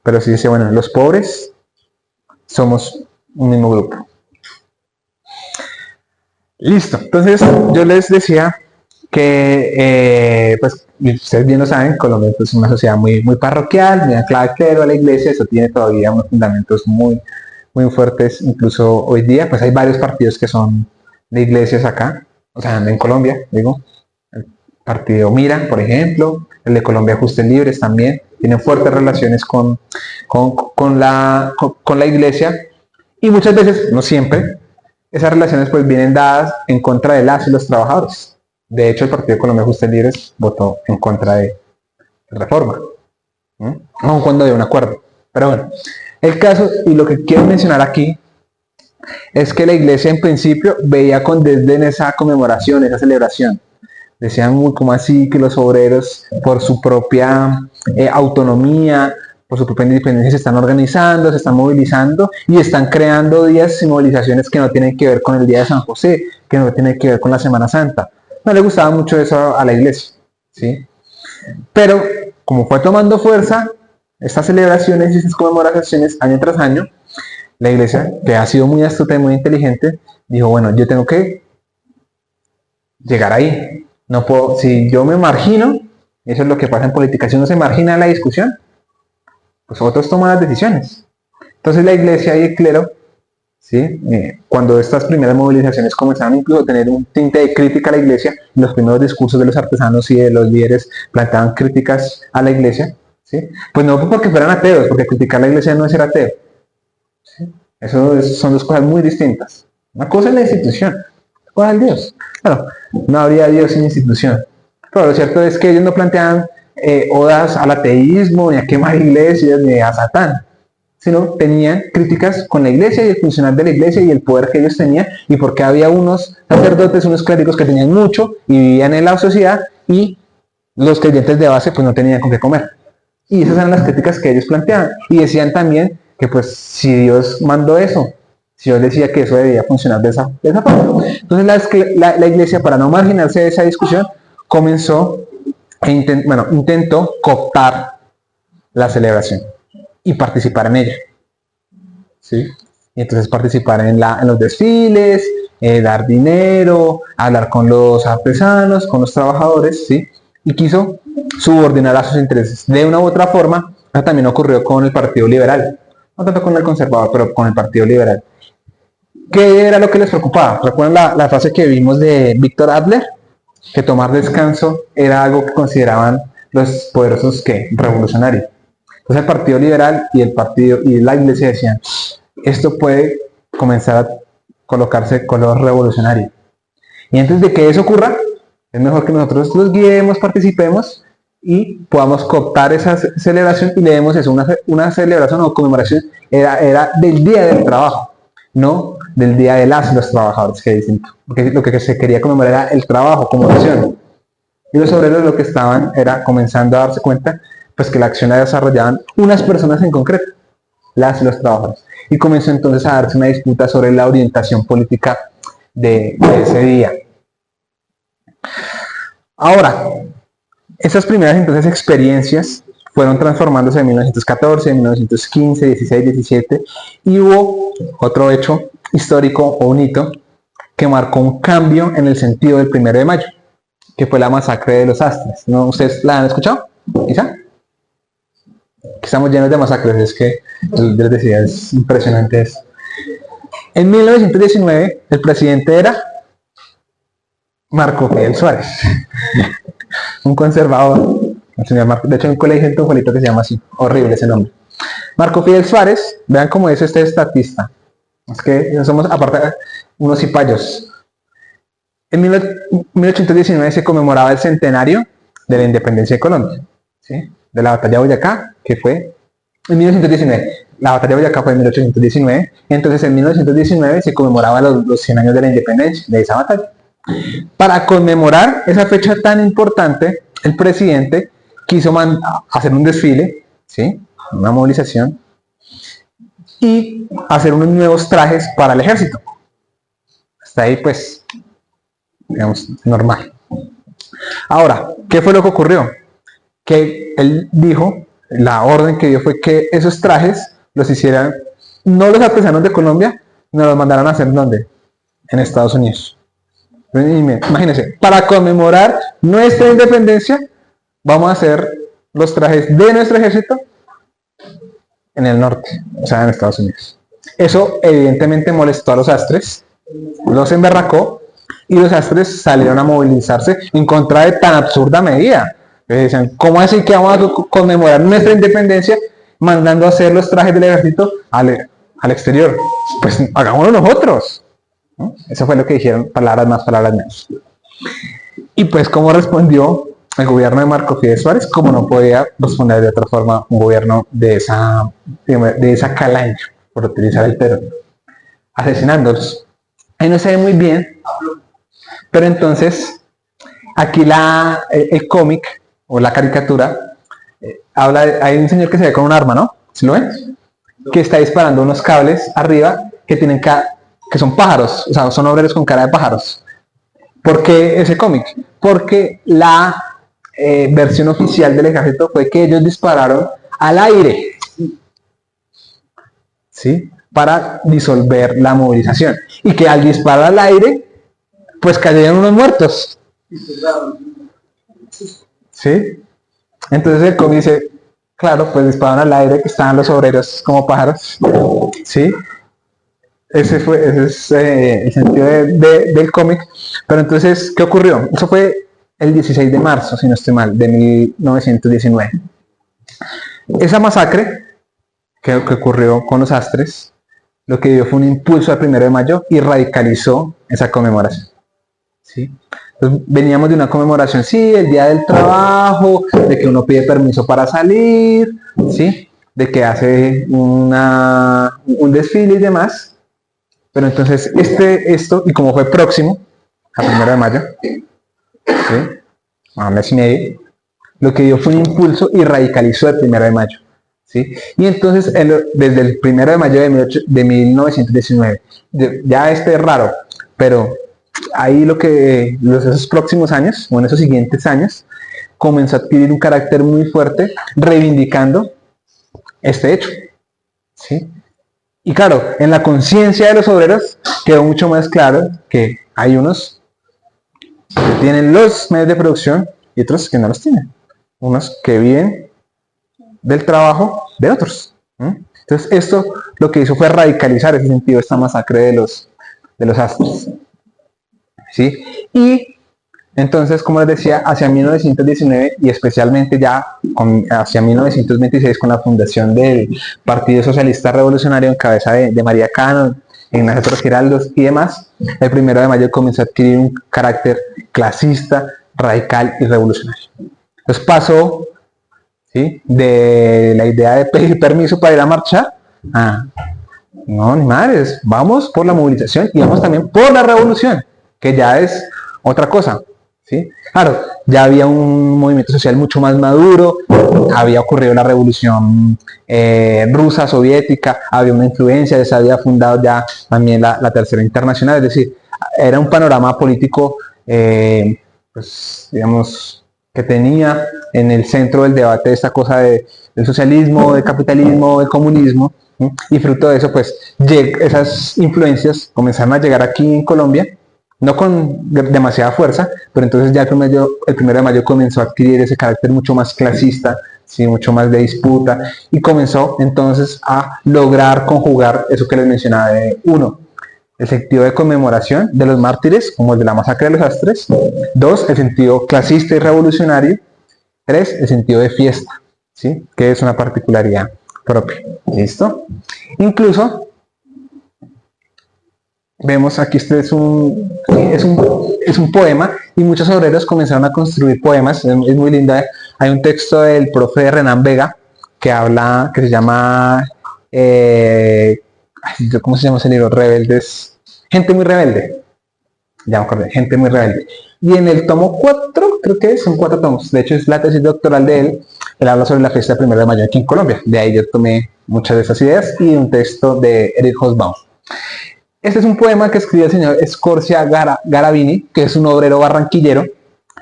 pero sí dice, bueno, los pobres somos un mismo grupo. Listo, entonces yo les decía que, pues, ustedes bien lo saben, Colombia es una sociedad muy, muy parroquial, muy anclada al clero, a la iglesia, eso tiene todavía unos fundamentos muy, muy fuertes, incluso hoy día, pues hay varios partidos que son de iglesias acá, o sea, en Colombia, digo, el partido Mira, por ejemplo, el de Colombia Justos Libres también, tienen fuertes relaciones con la iglesia, y muchas veces, no siempre, esas relaciones pues vienen dadas en contra de las y los trabajadores. De hecho, el Partido Colombia Justos Libres votó en contra de reforma, aun cuando había un acuerdo. Pero bueno, el caso, y lo que quiero mencionar aquí, es que la iglesia en principio veía con desdén esa conmemoración, esa celebración. Decían muy como así que los obreros por su propia autonomía, por su propia independencia se están organizando, se están movilizando y están creando días y movilizaciones que no tienen que ver con el día de San José, que no tienen que ver con la Semana Santa. No le gustaba mucho eso a la iglesia, ¿sí? Pero como fue tomando fuerza estas celebraciones y estas conmemoraciones año tras año, la iglesia, que ha sido muy astuta y muy inteligente, dijo, bueno, yo tengo que llegar ahí. No puedo, si yo me margino, eso es lo que pasa en política, si uno se margina de la discusión, pues otros toman las decisiones. Entonces la iglesia y el clero, ¿sí? Cuando estas primeras movilizaciones comenzaron incluso a tener un tinte de crítica a la iglesia, los primeros discursos de los artesanos y de los líderes planteaban críticas a la iglesia, ¿sí? Pues no porque fueran ateos, porque criticar a la iglesia no es ser ateo. ¿Sí? Eso son dos cosas muy distintas. Una cosa es la institución, ¿Cuál es el Dios? Bueno, no habría Dios sin institución. Pero lo cierto es que ellos no planteaban odas al ateísmo, ni a quemar iglesias, ni a Satán, sino tenían críticas con la iglesia y el funcional de la iglesia y el poder que ellos tenían, y porque había unos sacerdotes, unos clérigos que tenían mucho y vivían en la sociedad, y los creyentes de base pues no tenían con qué comer. Y esas eran las críticas que ellos planteaban. Y decían también que pues si Dios mandó eso, si Dios decía que eso debía funcionar de esa forma. Entonces la iglesia, para no marginarse de esa discusión, comenzó intentó cooptar la celebración y participar en ella. ¿Sí? Y entonces participar en los desfiles, dar dinero, hablar con los artesanos, con los trabajadores, ¿sí? Y quiso subordinar a sus intereses. De una u otra forma, eso también ocurrió con el Partido Liberal, no tanto con el conservador, pero con el Partido Liberal. ¿Qué era lo que les preocupaba? ¿Recuerdan la frase que vimos de Víctor Adler? Que tomar descanso era algo que consideraban los poderosos revolucionarios. Entonces el Partido Liberal y la Iglesia decían, esto puede comenzar a colocarse color revolucionario. Y antes de que eso ocurra, es mejor que nosotros los guiemos, participemos y podamos cooptar esa celebración y le demos eso, una celebración o conmemoración era del Día del Trabajo, no del Día de los trabajadores, que dicen, porque lo que se quería conmemorar era el trabajo como acción. Y los obreros lo que estaban era comenzando a darse cuenta pues que la acción la desarrollaban unas personas en concreto, los trabajadores. Y comenzó entonces a darse una disputa sobre la orientación política de ese día. Ahora, esas primeras entonces experiencias fueron transformándose en 1914, en 1915, 16, 17, y hubo otro hecho histórico o un hito que marcó un cambio en el sentido del 1 de mayo, que fue la masacre de los Astres. ¿No? ¿Ustedes la han escuchado? ¿Quizá? Que estamos llenos de masacres, es que les decía, es impresionante eso. En 1919, el presidente era Marco Fidel Suárez, un conservador. El señor Marco, de hecho, hay un colegio en Tunjuelito que se llama así, horrible ese nombre. Marco Fidel Suárez, vean cómo es este estatista. Es que somos, aparte, unos cipayos. En 1819 se conmemoraba el centenario de la independencia de Colombia, ¿sí? De la batalla de Boyacá, que fue en 1919. La batalla de Boyacá fue en 1819, entonces en 1919 se conmemoraba los 100 años de la independencia, de esa batalla. Para conmemorar esa fecha tan importante, el presidente quiso hacer un desfile, ¿sí? Una movilización, y hacer unos nuevos trajes para el ejército. Hasta ahí, pues, digamos, normal. Ahora, ¿qué fue lo que ocurrió? Que él dijo, la orden que dio fue que esos trajes los hicieran no los artesanos de Colombia, sino los mandaran a hacer ¿dónde? En Estados Unidos. Imagínense, para conmemorar nuestra independencia, vamos a hacer los trajes de nuestro ejército en el norte, o sea, en Estados Unidos. Eso evidentemente molestó a los Astres, los emberracó, y los Astres salieron a movilizarse en contra de tan absurda medida. Decían, ¿cómo así que vamos a conmemorar nuestra independencia mandando a hacer los trajes del ejército al exterior? Pues hagámoslo nosotros, ¿no? Eso fue lo que dijeron, palabras más, palabras menos. Y pues, ¿cómo respondió el gobierno de Marco Fidel Suárez? Como no podía responder de otra forma un gobierno de esa calaña, por utilizar el término, asesinándolos. Ahí no se ve muy bien, pero entonces aquí el cómic o la caricatura hay un señor que se ve con un arma, ¿no? ¿Sí lo ven? Que está disparando unos cables arriba que son pájaros, o sea, son obreros con cara de pájaros. ¿Por qué ese cómic? Porque la versión oficial del ejército fue que ellos dispararon al aire, ¿sí? Para disolver la movilización, y que al disparar al aire pues cayeron unos muertos, ¿sí? Entonces el cómic dice, claro, pues dispararon al aire, que estaban los obreros como pájaros, ¿sí? Ese es el sentido del cómic. Pero entonces, ¿qué ocurrió? Eso fue el 16 de marzo, si no estoy mal, de 1919. Esa masacre que ocurrió con los Astres, lo que dio fue un impulso al 1 de mayo y radicalizó esa conmemoración. ¿sí? Entonces, veníamos de una conmemoración, sí, el día del trabajo, de que uno pide permiso para salir, ¿sí? De que hace un desfile y demás. Pero entonces, esto, y como fue próximo, a 1 de mayo, ¿sí? A un mes y medio, lo que dio fue un impulso y radicalizó el 1 de mayo. ¿Sí? Y entonces, desde el 1 de mayo de 1919, ya es raro, pero ahí esos próximos años, o en esos siguientes años, comenzó a adquirir un carácter muy fuerte, reivindicando este hecho. ¿Sí? Y claro, en la conciencia de los obreros quedó mucho más claro que hay unos que tienen los medios de producción y otros que no los tienen. Unos que viven del trabajo de otros. Entonces, esto lo que hizo fue radicalizar ese sentido, esta masacre de los astros. ¿Sí? Y entonces, como les decía, hacia 1919 y especialmente ya hacia 1926 con la fundación del Partido Socialista Revolucionario en cabeza de María Cano, Ignacio Torres Giraldos y demás, el 1 de mayo comenzó a adquirir un carácter clasista, radical y revolucionario. Entonces pasó, ¿sí?, de la idea de pedir permiso para ir a marchar a, no, ni madres, vamos por la movilización y vamos también por la revolución, que ya es otra cosa. ¿Sí? Claro, ya había un movimiento social mucho más maduro, había ocurrido la revolución rusa, soviética, había una influencia, se había fundado ya también la Tercera Internacional, es decir, era un panorama político, pues, digamos, que tenía en el centro del debate esta cosa del socialismo, del capitalismo, del comunismo, ¿sí? Y fruto de eso, pues, esas influencias comenzaron a llegar aquí en Colombia, no con demasiada fuerza, pero entonces ya el 1 de mayo comenzó a adquirir ese carácter mucho más clasista, ¿sí?, mucho más de disputa, y comenzó entonces a lograr conjugar eso que les mencionaba de uno, el sentido de conmemoración de los mártires, como el de la masacre de los Astres; dos, el sentido clasista y revolucionario; tres, el sentido de fiesta, ¿sí?, que es una particularidad propia. ¿Listo? Incluso vemos aquí, este es un poema, y muchos obreros comenzaron a construir poemas, es muy linda. Hay un texto del profe Renan Vega que habla, que se llama, ¿cómo se llama ese libro? Rebeldes, Gente muy rebelde, ya me acordé, Gente muy rebelde. Y en el tomo 4, creo que son 4 tomos, de hecho es la tesis doctoral de él habla sobre la fiesta del 1 de mayo aquí en Colombia. De ahí yo tomé muchas de esas ideas, y un texto de Eric Hobsbawm. Este es un poema que escribió el señor Scorcia Garavini, que es un obrero barranquillero,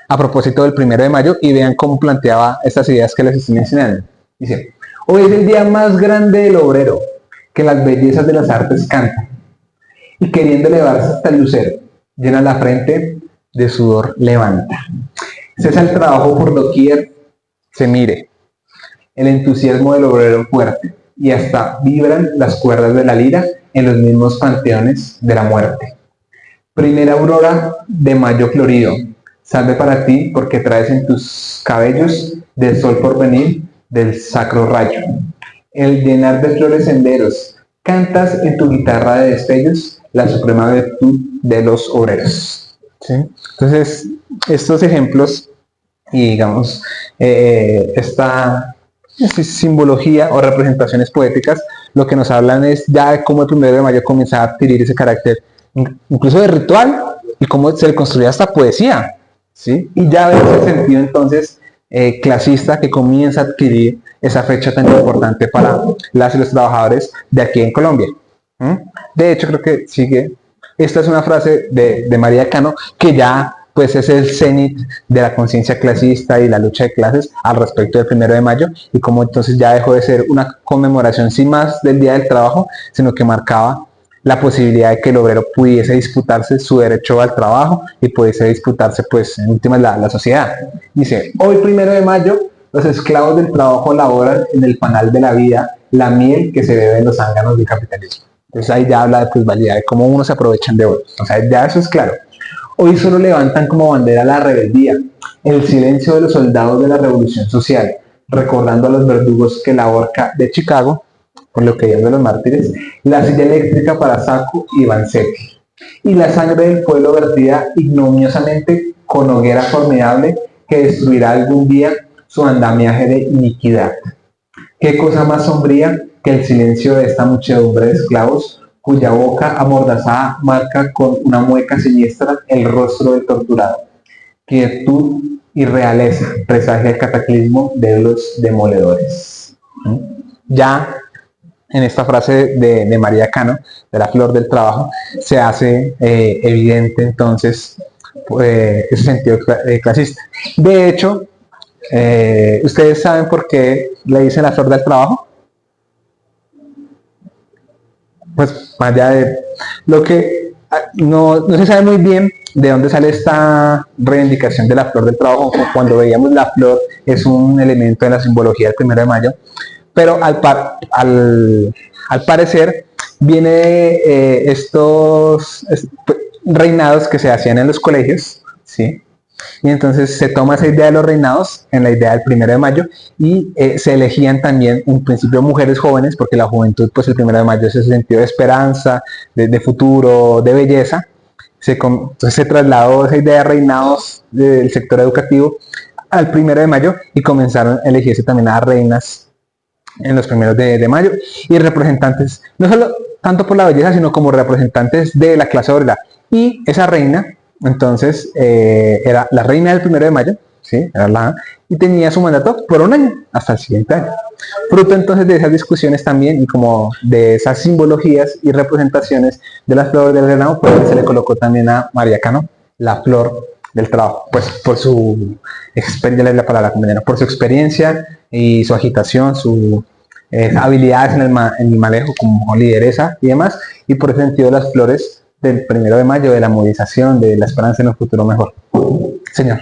a propósito del 1 de mayo, y vean cómo planteaba estas ideas que les estoy mencionando. Dice: hoy es el día más grande del obrero, que las bellezas de las artes cantan, y queriendo elevarse hasta el lucero, llena la frente de sudor levanta. Cesa el trabajo por doquier se mire, el entusiasmo del obrero fuerte, y hasta vibran las cuerdas de la lira en los mismos panteones de la muerte. Primera aurora de mayo florido, salve para ti, porque traes en tus cabellos del sol por venir, del sacro rayo. El llenar de flores senderos, cantas en tu guitarra de destellos la suprema virtud de los obreros. ¿Sí? Entonces, estos ejemplos y, digamos, esta simbología o representaciones poéticas, lo que nos hablan es ya de cómo el 1 de mayo comienza a adquirir ese carácter incluso de ritual, y cómo se le construía hasta poesía, ¿sí? Y ya vemos el sentido entonces clasista que comienza a adquirir esa fecha tan importante para las y los trabajadores de aquí en Colombia. De hecho, creo que sigue, esta es una frase de María Cano, que ya pues es el cenit de la conciencia clasista y la lucha de clases al respecto del 1 de mayo, y como entonces ya dejó de ser una conmemoración sin más del Día del Trabajo, sino que marcaba la posibilidad de que el obrero pudiese disputarse su derecho al trabajo y pudiese disputarse, pues, en últimas, la sociedad. Dice: hoy 1 de mayo, los esclavos del trabajo laboran en el panal de la vida la miel que se bebe en los zánganos del capitalismo. Entonces ahí ya habla de plusvalía, de cómo unos se aprovechan de otros. O sea, ya eso es claro. Hoy solo levantan como bandera la rebeldía, el silencio de los soldados de la revolución social, recordando a los verdugos que la horca de Chicago, por lo que llaman de los mártires, la silla eléctrica para Saco y Vanzetti. y la sangre del pueblo vertida ignominiosamente con hoguera formidable que destruirá algún día su andamiaje de iniquidad. ¿Qué cosa más sombría que el silencio de esta muchedumbre de esclavos, cuya boca amordazada marca con una mueca siniestra el rostro del torturado? Quietud y realeza presagia el cataclismo de los demoledores. Ya en esta frase de María Cano, de la flor del trabajo, se hace evidente entonces ese sentido clasista. De hecho, ¿ustedes saben por qué le dicen la flor del trabajo? Pues más allá de lo que no se sabe muy bien de dónde sale esta reivindicación de la flor del trabajo. Cuando veíamos la flor es un elemento de la simbología del 1 de mayo, pero al parecer viene de estos reinados que se hacían en los colegios, ¿sí? Y entonces se toma esa idea de los reinados en la idea del 1 de mayo y se elegían también en principio mujeres jóvenes, porque la juventud, pues el 1 de mayo es ese sentido de esperanza, de futuro, de belleza. Entonces se trasladó esa idea de reinados del sector educativo al 1 de mayo y comenzaron a elegirse también a reinas en los primeros de mayo y representantes, no solo tanto por la belleza, sino como representantes de la clase obrera. Y esa reina, entonces, era la reina del 1 de mayo, ¿sí? Y tenía su mandato por un año, hasta el siguiente año. Fruto entonces de esas discusiones también y como de esas simbologías y representaciones de las flores del reinado, pues se le colocó también a María Cano la flor del trabajo, pues por su experiencia, la palabra compañera, por su experiencia y su agitación, sus habilidades en el manejo como lideresa y demás, y por ese sentido las flores del 1 de mayo, de la movilización, de la esperanza en un futuro mejor. Señor.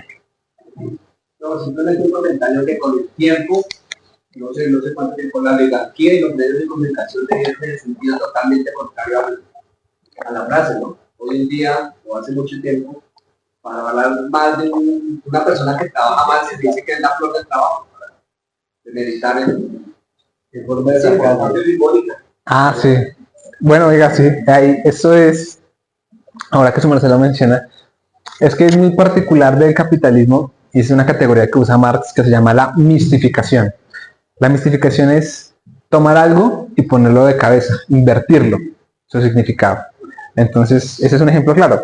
No, simplemente un comentario que con el tiempo, no sé cuánto tiempo, la oligarquía y los medios de comunicación tenían el sentido totalmente contrario a la frase, ¿no? Hoy en día, o hace mucho tiempo, para hablar más de una persona que trabaja mal, se dice que es la flor del trabajo, de meditar en forma de parte simbólica. Ah, sí. Bueno, oiga, sí, ahí, eso es, ahora que su Marcelo menciona, es que es muy particular del capitalismo y es una categoría que usa Marx que se llama la mistificación. La mistificación es tomar algo y ponerlo de cabeza, invertirlo, su significado. Entonces, ese es un ejemplo claro.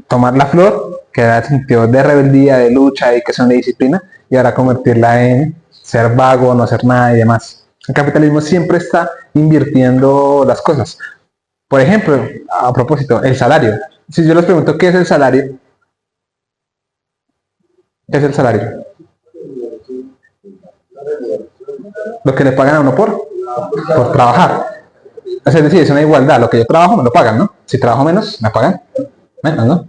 Tomar la flor, que da sentido de rebeldía, de lucha, de dedicación, de disciplina, y ahora convertirla en ser vago, no hacer nada y demás. El capitalismo siempre está invirtiendo las cosas. Por ejemplo, a propósito, el salario. Si yo les pregunto qué es el salario, ¿qué es el salario? Lo que le pagan a uno por trabajar. Es decir, es una igualdad. Lo que yo trabajo me lo pagan, ¿no? Si trabajo menos, me pagan menos, ¿no?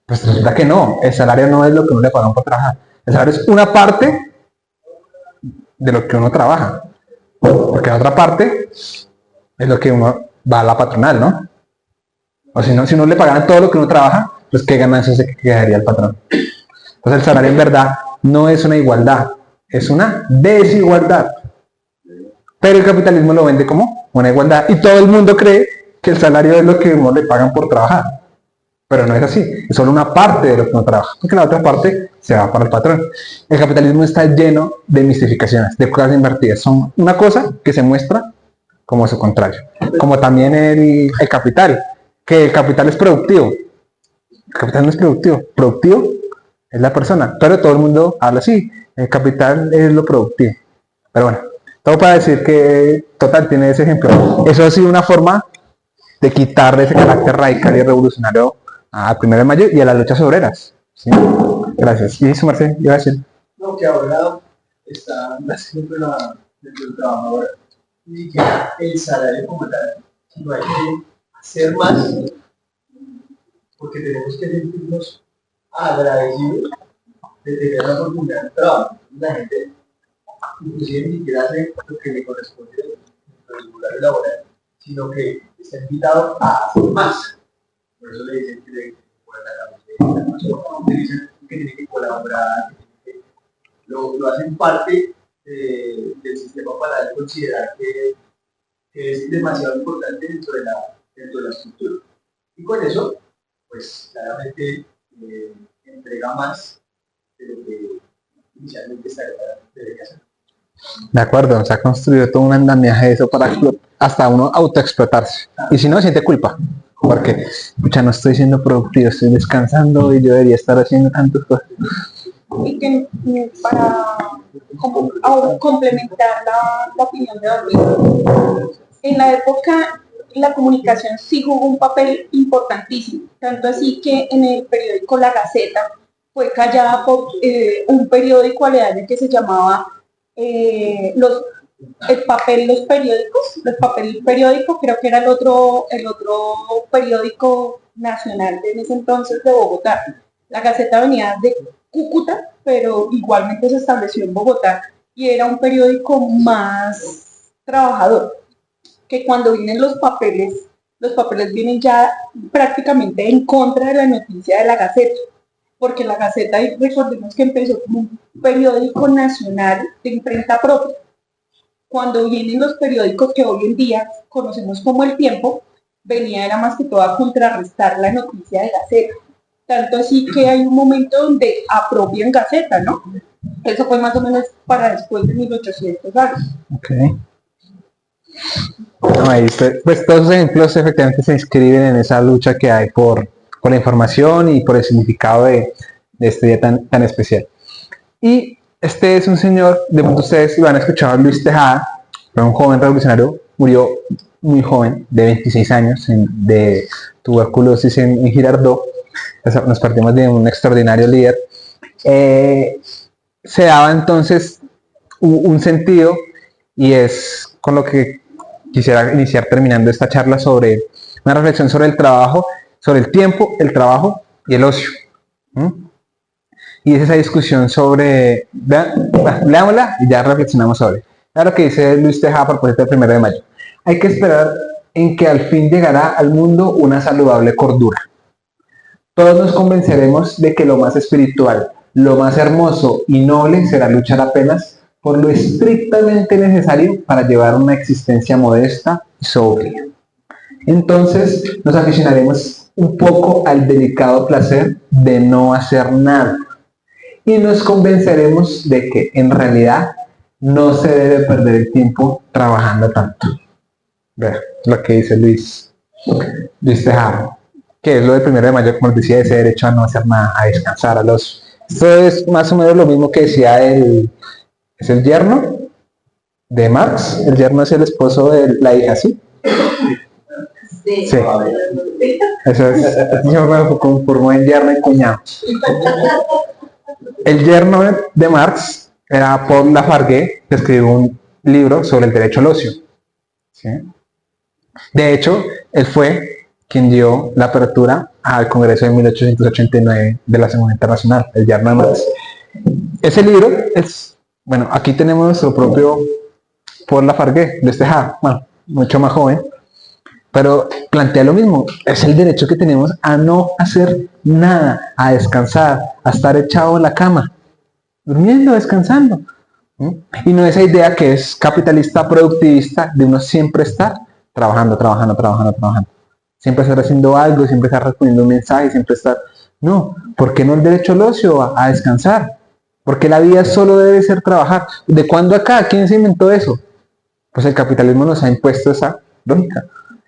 Pues resulta que no. El salario no es lo que uno le pagan por trabajar. El salario es una parte de lo que uno trabaja. Porque la otra parte es lo que uno va a la patronal, ¿no? O si no, si uno le pagaran todo lo que uno trabaja, pues qué ganancias se quedaría el patrón. Entonces el salario en verdad no es una igualdad, es una desigualdad. Pero el capitalismo lo vende como una igualdad y todo el mundo cree que el salario es lo que uno le pagan por trabajar. Pero no es así, es solo una parte de lo que uno trabaja, porque la otra parte se va para el patrón. El capitalismo está lleno de mistificaciones, de cosas invertidas. Son una cosa que se muestra como su contrario. Como también el capital, que el capital es productivo. El capital no es productivo, productivo es la persona, pero todo el mundo habla así, el capital es lo productivo. Pero bueno, todo para decir que, total, tiene ese ejemplo. Eso ha sido una forma de quitarle ese carácter radical y revolucionario al 1 de mayo y a las luchas obreras. ¿Sí? Gracias. Y sumarse, iba a decir. No, que ahora está siempre el trabajador, ni siquiera el salario como tal, sino hay que hacer más, porque tenemos que sentirnos agradecidos de tener la oportunidad de trabajo. La gente, inclusive, ni siquiera hace lo que le corresponde en el regular laboral, sino que está invitado a hacer más. Por eso le dicen que le ponen la camiseta, le dicen que tiene que colaborar, lo hacen parte del sistema para considerar que es demasiado importante dentro de dentro de la estructura. Y con eso, pues claramente entrega más de lo que inicialmente debe hacer. De acuerdo, se ha construido todo un andamiaje de eso para hasta uno autoexplotarse. Y si no, siente culpa. Porque, pucha, no estoy siendo productivo, estoy descansando y yo debería estar haciendo tantas cosas. Y que para complementar la opinión de Don Luis, en la época la comunicación sí jugó un papel importantísimo, tanto así que en el periódico La Gaceta fue callada por un periódico aledaño que se llamaba el papel, los papel periódico, creo que era el otro periódico nacional de ese entonces de Bogotá. La Gaceta venía de Cúcuta, pero igualmente se estableció en Bogotá y era un periódico más trabajador, que cuando vienen los papeles vienen ya prácticamente en contra de la noticia de la Gaceta, porque la Gaceta, recordemos que empezó como un periódico nacional de imprenta propia. Cuando vienen los periódicos que hoy en día conocemos como El Tiempo, venía era más que todo a contrarrestar la noticia de Gaceta. Tanto así que hay un momento donde apropian Gaceta, ¿no? Eso fue más o menos para después de 1800 años. Okay. No, ahí pues todos los ejemplos efectivamente se inscriben en esa lucha que hay por la información y por el significado de este día tan especial. Y este es un señor, de pronto ustedes lo han escuchado, Luis Tejada, fue un joven revolucionario, murió muy joven, de 26 años, de tuberculosis en Girardot. Nos partimos de un extraordinario líder. Se daba entonces un sentido, y es con lo que quisiera iniciar terminando esta charla, sobre una reflexión sobre el trabajo, sobre el tiempo, el trabajo y el ocio. Y es esa discusión sobre, leámosla y ya reflexionamos sobre. Claro que dice Luis Tejada a propósito del 1 de mayo. Hay que esperar en que al fin llegará al mundo una saludable cordura. Todos nos convenceremos de que lo más espiritual, lo más hermoso y noble será luchar apenas por lo estrictamente necesario para llevar una existencia modesta y sobria. Entonces nos aficionaremos un poco al delicado placer de no hacer nada y nos convenceremos de que en realidad no se debe perder el tiempo trabajando tanto. Vea lo que dice Luis Tejada, que es lo del 1 de mayo, como les decía, ese derecho a no hacer nada, a descansar, a los... Esto es más o menos lo mismo que decía es el yerno de Marx. El yerno es el esposo de la hija, ¿sí? Sí. Eso es, yo me conformo en yerno y cuñado. El yerno de Marx era Paul Lafargue, que escribió un libro sobre el derecho al ocio. ¿Sí? De hecho, él fue quien dio la apertura al Congreso de 1889 de la Segunda Internacional, el yerno de Marx. Ese libro es, bueno, aquí tenemos nuestro propio Paul Lafargue, de Tejada, bueno, mucho más joven, pero plantea lo mismo, es el derecho que tenemos a no hacer nada, a descansar, a estar echado en la cama, durmiendo, descansando. Y no esa idea que es capitalista, productivista, de uno siempre estar trabajando. Siempre estar haciendo algo, siempre estar respondiendo un mensaje, siempre estar... No, ¿por qué no el derecho al ocio, a descansar? Porque la vida solo debe ser trabajar. ¿De cuándo acá? ¿Quién se inventó eso? Pues el capitalismo nos ha impuesto esa lógica.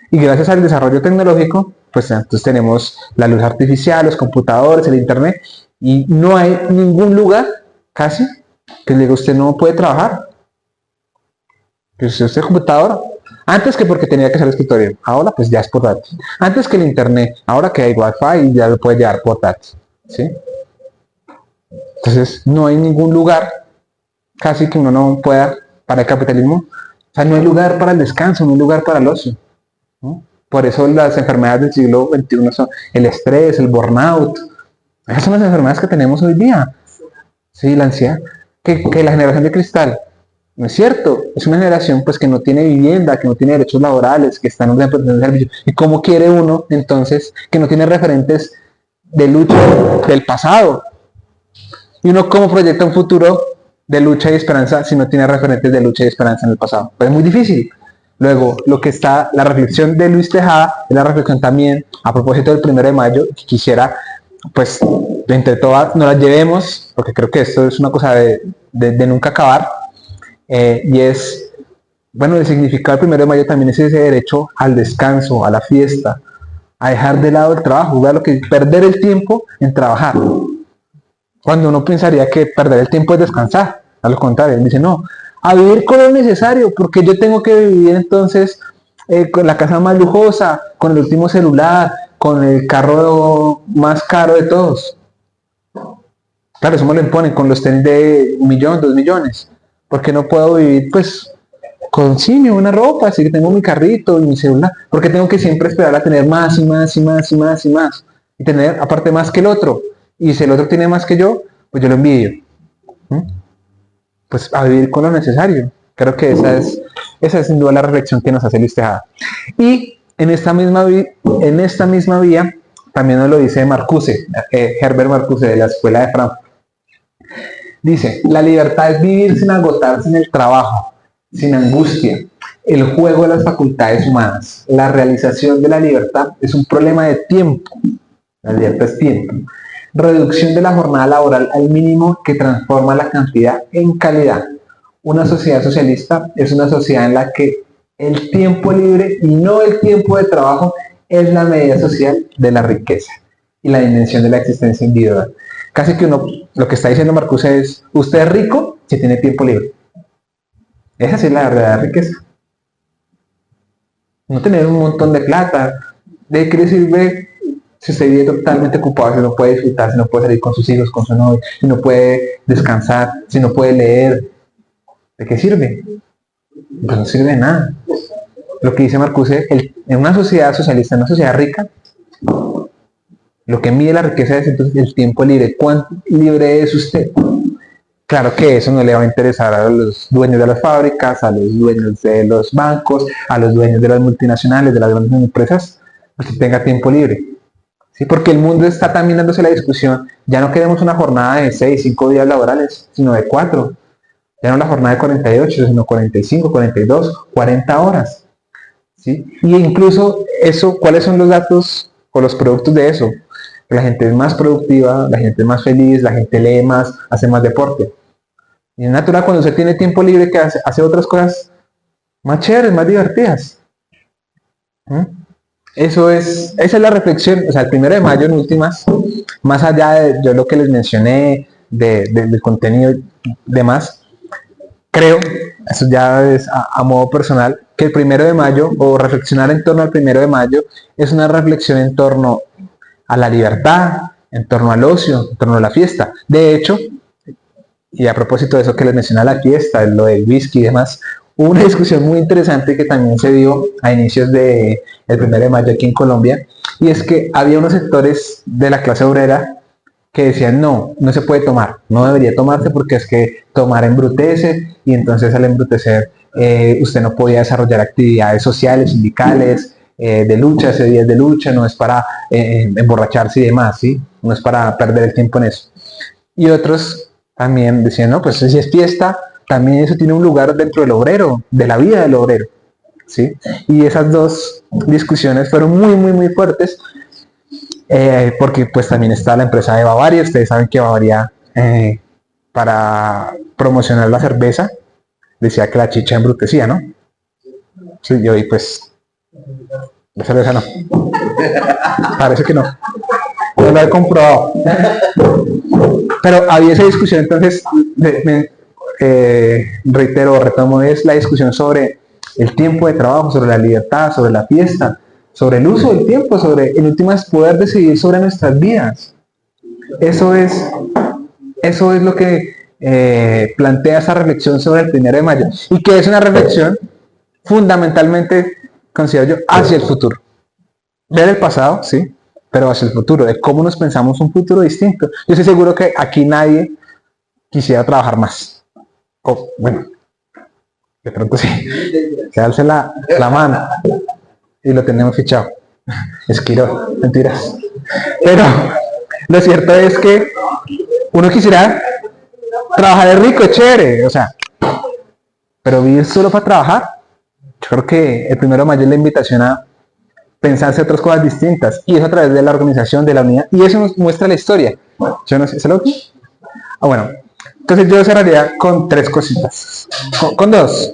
Y gracias al desarrollo tecnológico, pues entonces tenemos la luz artificial, los computadores, el internet, y no hay ningún lugar, casi, que le diga usted no puede trabajar. Que usted es computador. Antes que porque tenía que ser escritorio, ahora pues ya es portátil. Antes que el internet, ahora que hay wifi ya lo puede llevar portátil. ¿Sí? Entonces no hay ningún lugar casi que uno no pueda para el capitalismo. O sea, no hay lugar para el descanso, no hay lugar para el ocio. ¿No? Por eso las enfermedades del siglo XXI son el estrés, el burnout. Esas son las enfermedades que tenemos hoy día. Sí, la ansiedad. Que la generación de cristal, no es cierto, es una generación pues que no tiene vivienda, que no tiene derechos laborales, que está en un servicio. ¿Y cómo quiere uno entonces que no tiene referentes de lucha del pasado? ¿Y uno cómo proyecta un futuro de lucha y esperanza si no tiene referentes de lucha y esperanza en el pasado? Pues es muy difícil. Luego, lo que está, la reflexión de Luis Tejada, es la reflexión también a propósito del 1 de mayo, que quisiera, pues, entre todas, nos las llevemos, porque creo que esto es una cosa de nunca acabar, y es, bueno, el significado del 1 de mayo también es ese derecho al descanso, a la fiesta, a dejar de lado el trabajo, ¿verdad? Lo que perder el tiempo en trabajar. Cuando uno pensaría que perder el tiempo es descansar, a lo contrario, él dice, no, a vivir con lo necesario, porque yo tengo que vivir entonces con la casa más lujosa, con el último celular, con el carro más caro de todos. Claro, eso me lo imponen con los tenis de 1 millón, 2 millones, porque no puedo vivir pues con sí, una ropa, así que tengo mi carrito y mi celular, porque tengo que siempre esperar a tener más y más y más y más y más, y tener aparte más que el otro, y si el otro tiene más que yo, pues yo lo envidio. Pues a vivir con lo necesario. Creo que esa es sin duda la reflexión que nos hace Luis Tejada. Y en esta misma vía, también nos lo dice Marcuse, Herbert Marcuse de la Escuela de Frankfurt. Dice, la libertad es vivir sin agotarse en el trabajo, sin angustia, el juego de las facultades humanas. La realización de la libertad es un problema de tiempo. La libertad es tiempo. Reducción de la jornada laboral al mínimo que transforma la cantidad en calidad. Una sociedad socialista es una sociedad en la que el tiempo libre y no el tiempo de trabajo es la medida social de la riqueza y la dimensión de la existencia individual. Casi que lo que está diciendo Marcuse es, usted es rico si tiene tiempo libre. Esa sí es la verdadera riqueza. No tener un montón de plata. ¿De qué le sirve si usted vive totalmente ocupado, si no puede disfrutar, si no puede salir con sus hijos, con su novio, si no puede descansar, si no puede leer? ¿De qué sirve? Pues no sirve de nada. Lo que dice Marcuse, en una sociedad socialista, en una sociedad rica, lo que mide la riqueza es entonces el tiempo libre. ¿Cuánto libre es usted? Claro que eso no le va a interesar a los dueños de las fábricas, a los dueños de los bancos, a los dueños de las multinacionales, de las grandes empresas, que usted tenga tiempo libre. ¿Sí? Porque el mundo está también dándose la discusión. Ya no queremos una jornada de 6, 5 días laborales, sino de 4. Ya no la jornada de 48, sino 45, 42, 40 horas. ¿Sí? Y incluso eso, ¿cuáles son los datos o los productos de eso? La gente es más productiva, la gente es más feliz, la gente lee más, hace más deporte. Y es natural cuando usted tiene tiempo libre que hace otras cosas más chéveres, más divertidas. Esa es la reflexión, o sea, el 1 de mayo en últimas, más allá de yo lo que les mencioné, del contenido y demás, creo, eso ya es a modo personal, que el 1 de mayo, o reflexionar en torno al 1 de mayo, es una reflexión en torno a la libertad, en torno al ocio, en torno a la fiesta. De hecho, y a propósito de eso que les mencioné, la fiesta, lo del whisky y demás, hubo una discusión muy interesante que también se dio a inicios del 1 de mayo aquí en Colombia, y es que había unos sectores de la clase obrera que decían no se puede tomar, no debería tomarse porque es que tomar embrutece, y entonces al embrutecer usted no podía desarrollar actividades sociales, sindicales, de lucha, ese día es de lucha, no es para emborracharse y demás, ¿sí? No es para perder el tiempo en eso. Y otros también decían, no, pues si es fiesta, también eso tiene un lugar dentro del obrero, de la vida del obrero, ¿sí? Y esas dos discusiones fueron muy, muy, muy fuertes, porque pues también está la empresa de Bavaria. Ustedes saben que Bavaria, para promocionar la cerveza, decía que la chicha embrutecía, ¿no? Sí, y hoy pues la cerveza no. Parece que no. No lo he comprobado. Pero había esa discusión, entonces, reitero, retomo, es la discusión sobre el tiempo de trabajo, sobre la libertad, sobre la fiesta, sobre el uso del tiempo, sobre, en últimas, poder decidir sobre nuestras vidas. Eso es lo que plantea esa reflexión sobre el 1 de mayo, y que es una reflexión fundamentalmente, considero yo, hacia el futuro. Ver el pasado, sí, pero hacia el futuro, de cómo nos pensamos un futuro distinto. Yo estoy seguro que aquí nadie quisiera trabajar más. O, bueno, de pronto sí, que alce la mano y lo tenemos fichado. Esquiró, mentiras. Pero lo cierto es que uno quisiera trabajar de rico, chévere, o sea, pero vivir solo para trabajar, Yo creo que el 1 de mayo es la invitación a pensarse otras cosas distintas, y eso a través de la organización, de la unidad, y eso nos muestra la historia. Yo no sé, ¿se lo? Bueno, entonces yo cerraría con 3 cositas, con 2.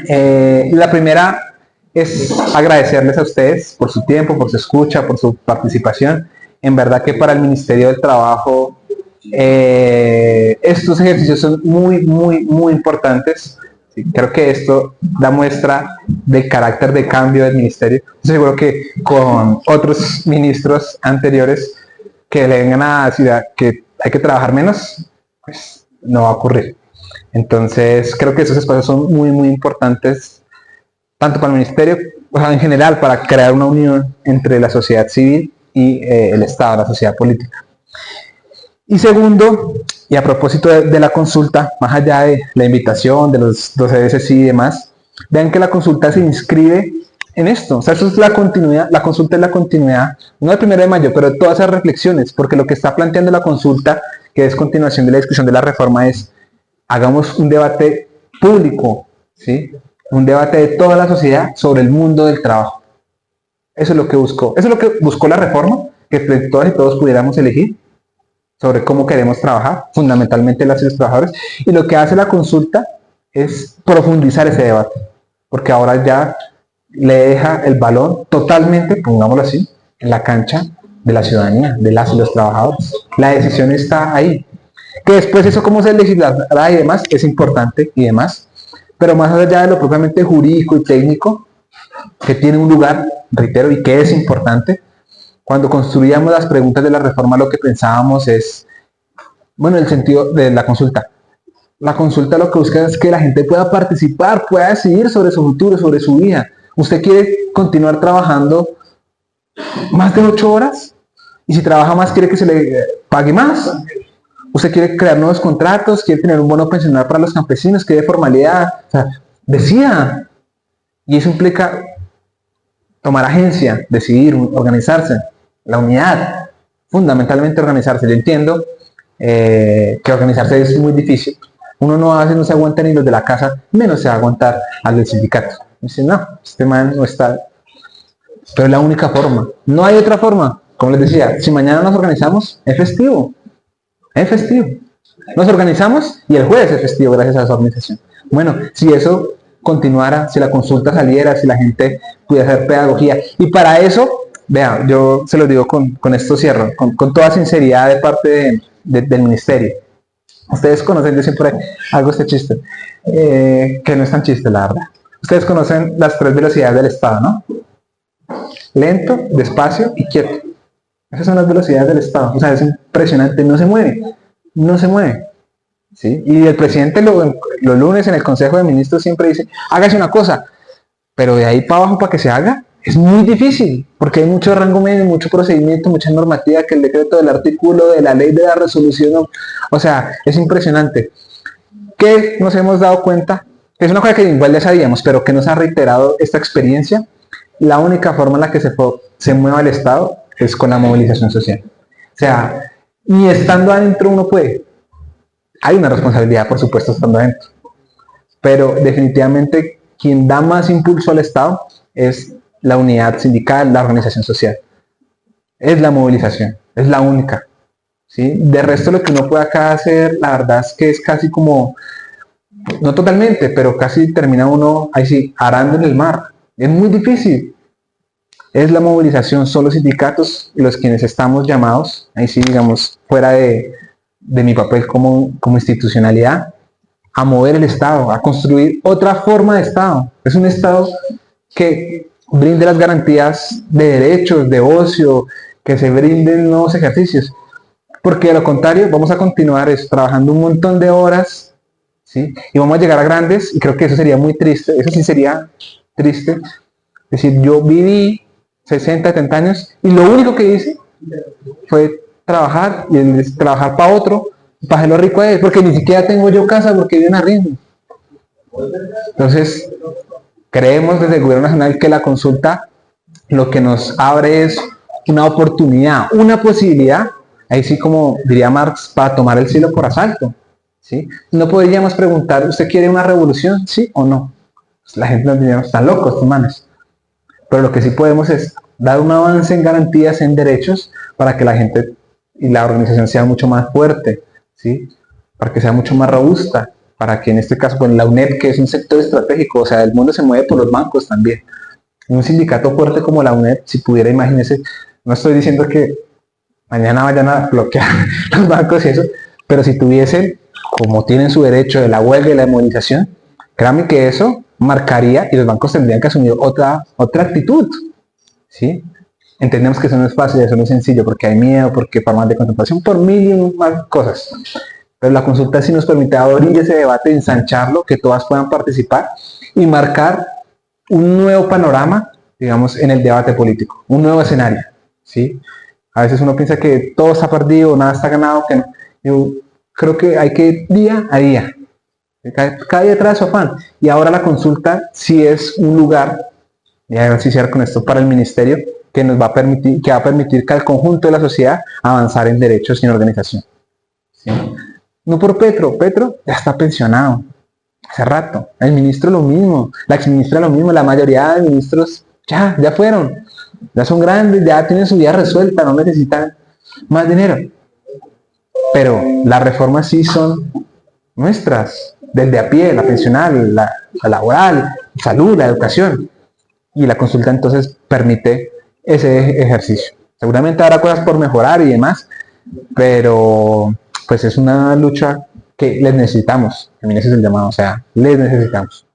La primera es agradecerles a ustedes por su tiempo, por su escucha, por su participación. En verdad que para el Ministerio del Trabajo estos ejercicios son muy importantes. Sí, creo que esto da muestra del carácter de cambio del ministerio. Estoy seguro que con otros ministros anteriores que le vengan a decir que hay que trabajar menos, pues no va a ocurrir. Entonces creo que esos espacios son muy importantes, tanto para el ministerio, o sea, en general, para crear una unión entre la sociedad civil y el Estado, la sociedad política. Y segundo, y a propósito de la consulta, más allá de la invitación, de los 12 SSI y demás, vean que la consulta se inscribe en esto. O sea, eso es la continuidad, la consulta es la continuidad, no del 1 de mayo, pero de todas esas reflexiones, porque lo que está planteando la consulta, que es continuación de la discusión de la reforma, es hagamos un debate público, ¿sí? Un debate de toda la sociedad sobre el mundo del trabajo. Eso es lo que buscó. Eso es lo que buscó la reforma, que todas y todos pudiéramos elegir sobre cómo queremos trabajar, fundamentalmente las y los trabajadores. Y lo que hace la consulta es profundizar ese debate, porque ahora ya le deja el balón totalmente, pongámoslo así, en la cancha de la ciudadanía, de las y los trabajadores. La decisión está ahí. Que después eso cómo se legislará y demás es importante y demás, pero más allá de lo propiamente jurídico y técnico, que tiene un lugar, reitero, y que es importante, cuando construíamos las preguntas de la reforma lo que pensábamos es, bueno, el sentido de la consulta. La consulta lo que busca es que la gente pueda participar, pueda decidir sobre su futuro, sobre su vida. ¿Usted quiere continuar trabajando más de 8 horas? Y si trabaja más, ¿quiere que se le pague más? ¿Usted quiere crear nuevos contratos? ¿Quiere tener un bono pensional para los campesinos? ¿Quiere formalidad? O sea, decida. Y eso implica tomar agencia, decidir, organizarse. La unidad, fundamentalmente organizarse. Yo entiendo que organizarse es muy difícil. Uno no a veces no se aguanta ni los de la casa, menos se va a aguantar al del sindicato. Dice, no, este man no está. Pero es la única forma. No hay otra forma. Como les decía, si mañana nos organizamos, es festivo. Es festivo. Nos organizamos y el jueves es festivo gracias a esa organización. Bueno, si eso continuara, si la consulta saliera, si la gente pudiera hacer pedagogía. Y para eso, vean, yo se lo digo con esto cierro, con toda sinceridad de parte del ministerio. Ustedes conocen, yo siempre hago este chiste, que no es tan chiste, la verdad. Ustedes conocen las 3 velocidades del Estado, ¿no? Lento, despacio y quieto. Esas son las velocidades del Estado. O sea, es impresionante, no se mueve. No se mueve. ¿Sí? Y el presidente los lunes en el Consejo de Ministros siempre dice, hágase una cosa, pero de ahí para abajo para que se haga es muy difícil, porque hay mucho rango medio, mucho procedimiento, mucha normativa, que el decreto del artículo, de la ley, de la resolución, o sea, es impresionante. ¿Qué nos hemos dado cuenta? Es una cosa que igual ya sabíamos, pero que nos ha reiterado esta experiencia. La única forma en la que se mueva el Estado es con la movilización social. O sea, ni estando adentro uno puede. Hay una responsabilidad, por supuesto, estando adentro. Pero definitivamente quien da más impulso al Estado es la unidad sindical, la organización social. Es la movilización, es la única. ¿Sí? De resto lo que uno puede acá hacer, la verdad es que es casi como, no totalmente, pero casi termina uno, ahí sí, arando en el mar. Es muy difícil. Es la movilización, son los sindicatos los quienes estamos llamados, ahí sí, digamos, fuera de mi papel como institucionalidad, a mover el Estado, a construir otra forma de Estado. Es un Estado que brinde las garantías de derechos, de ocio, que se brinden nuevos ejercicios. Porque de lo contrario, vamos a continuar trabajando un montón de horas, ¿sí? Y vamos a llegar a grandes, y creo que eso sería muy triste, eso sí sería triste. Es decir, yo viví 60, 70 años, y lo único que hice fue trabajar, y trabajar para otro, para hacerlo rico a él, porque ni siquiera tengo yo casa, porque vivo en arriendo. Entonces, creemos desde el Gobierno Nacional que la consulta lo que nos abre es una oportunidad, una posibilidad, ahí sí como diría Marx, para tomar el cielo por asalto. ¿Sí? No podríamos preguntar, ¿usted quiere una revolución? ¿Sí o no? pues, la gente no diría, están locos estos manes. Pero lo que sí podemos es dar un avance en garantías, en derechos, para que la gente y la organización sea mucho más fuerte, ¿sí? Para que sea mucho más robusta, para que en este caso con la UNED, que es un sector estratégico, o sea, el mundo se mueve por los bancos también. Un sindicato fuerte como la UNED, si pudiera, imagínense, no estoy diciendo que mañana vayan a bloquear los bancos y eso, pero si tuviesen, como tienen su derecho de la huelga y la movilización, créanme que eso marcaría y los bancos tendrían que asumir otra actitud, ¿sí? Entendemos que eso no es fácil, eso no es sencillo, porque hay miedo, porque formas de contemplación, por mil y más cosas. Pero la consulta sí nos permite abrir ese debate, ensancharlo, que todas puedan participar y marcar un nuevo panorama, digamos, en el debate político, un nuevo escenario, ¿sí? A veces uno piensa que todo está perdido, nada está ganado, que no. Yo creo que hay que ir día a día, cada día trae su afán. Y ahora la consulta sí es un lugar, y a ver si cierro con esto, para el ministerio, que nos va a permitir, que va a permitir que al conjunto de la sociedad avanzar en derechos y en organización. ¿Sí? No por Petro ya está pensionado hace rato, el ministro lo mismo, la exministra lo mismo, la mayoría de ministros ya fueron, ya son grandes, ya tienen su vida resuelta, no necesitan más dinero. Pero las reformas sí son nuestras, del de a pie, la pensional, la laboral, salud, la educación. Y la consulta entonces permite ese ejercicio. Seguramente habrá cosas por mejorar y demás, pero pues es una lucha que les necesitamos. También ese es el llamado, o sea, les necesitamos.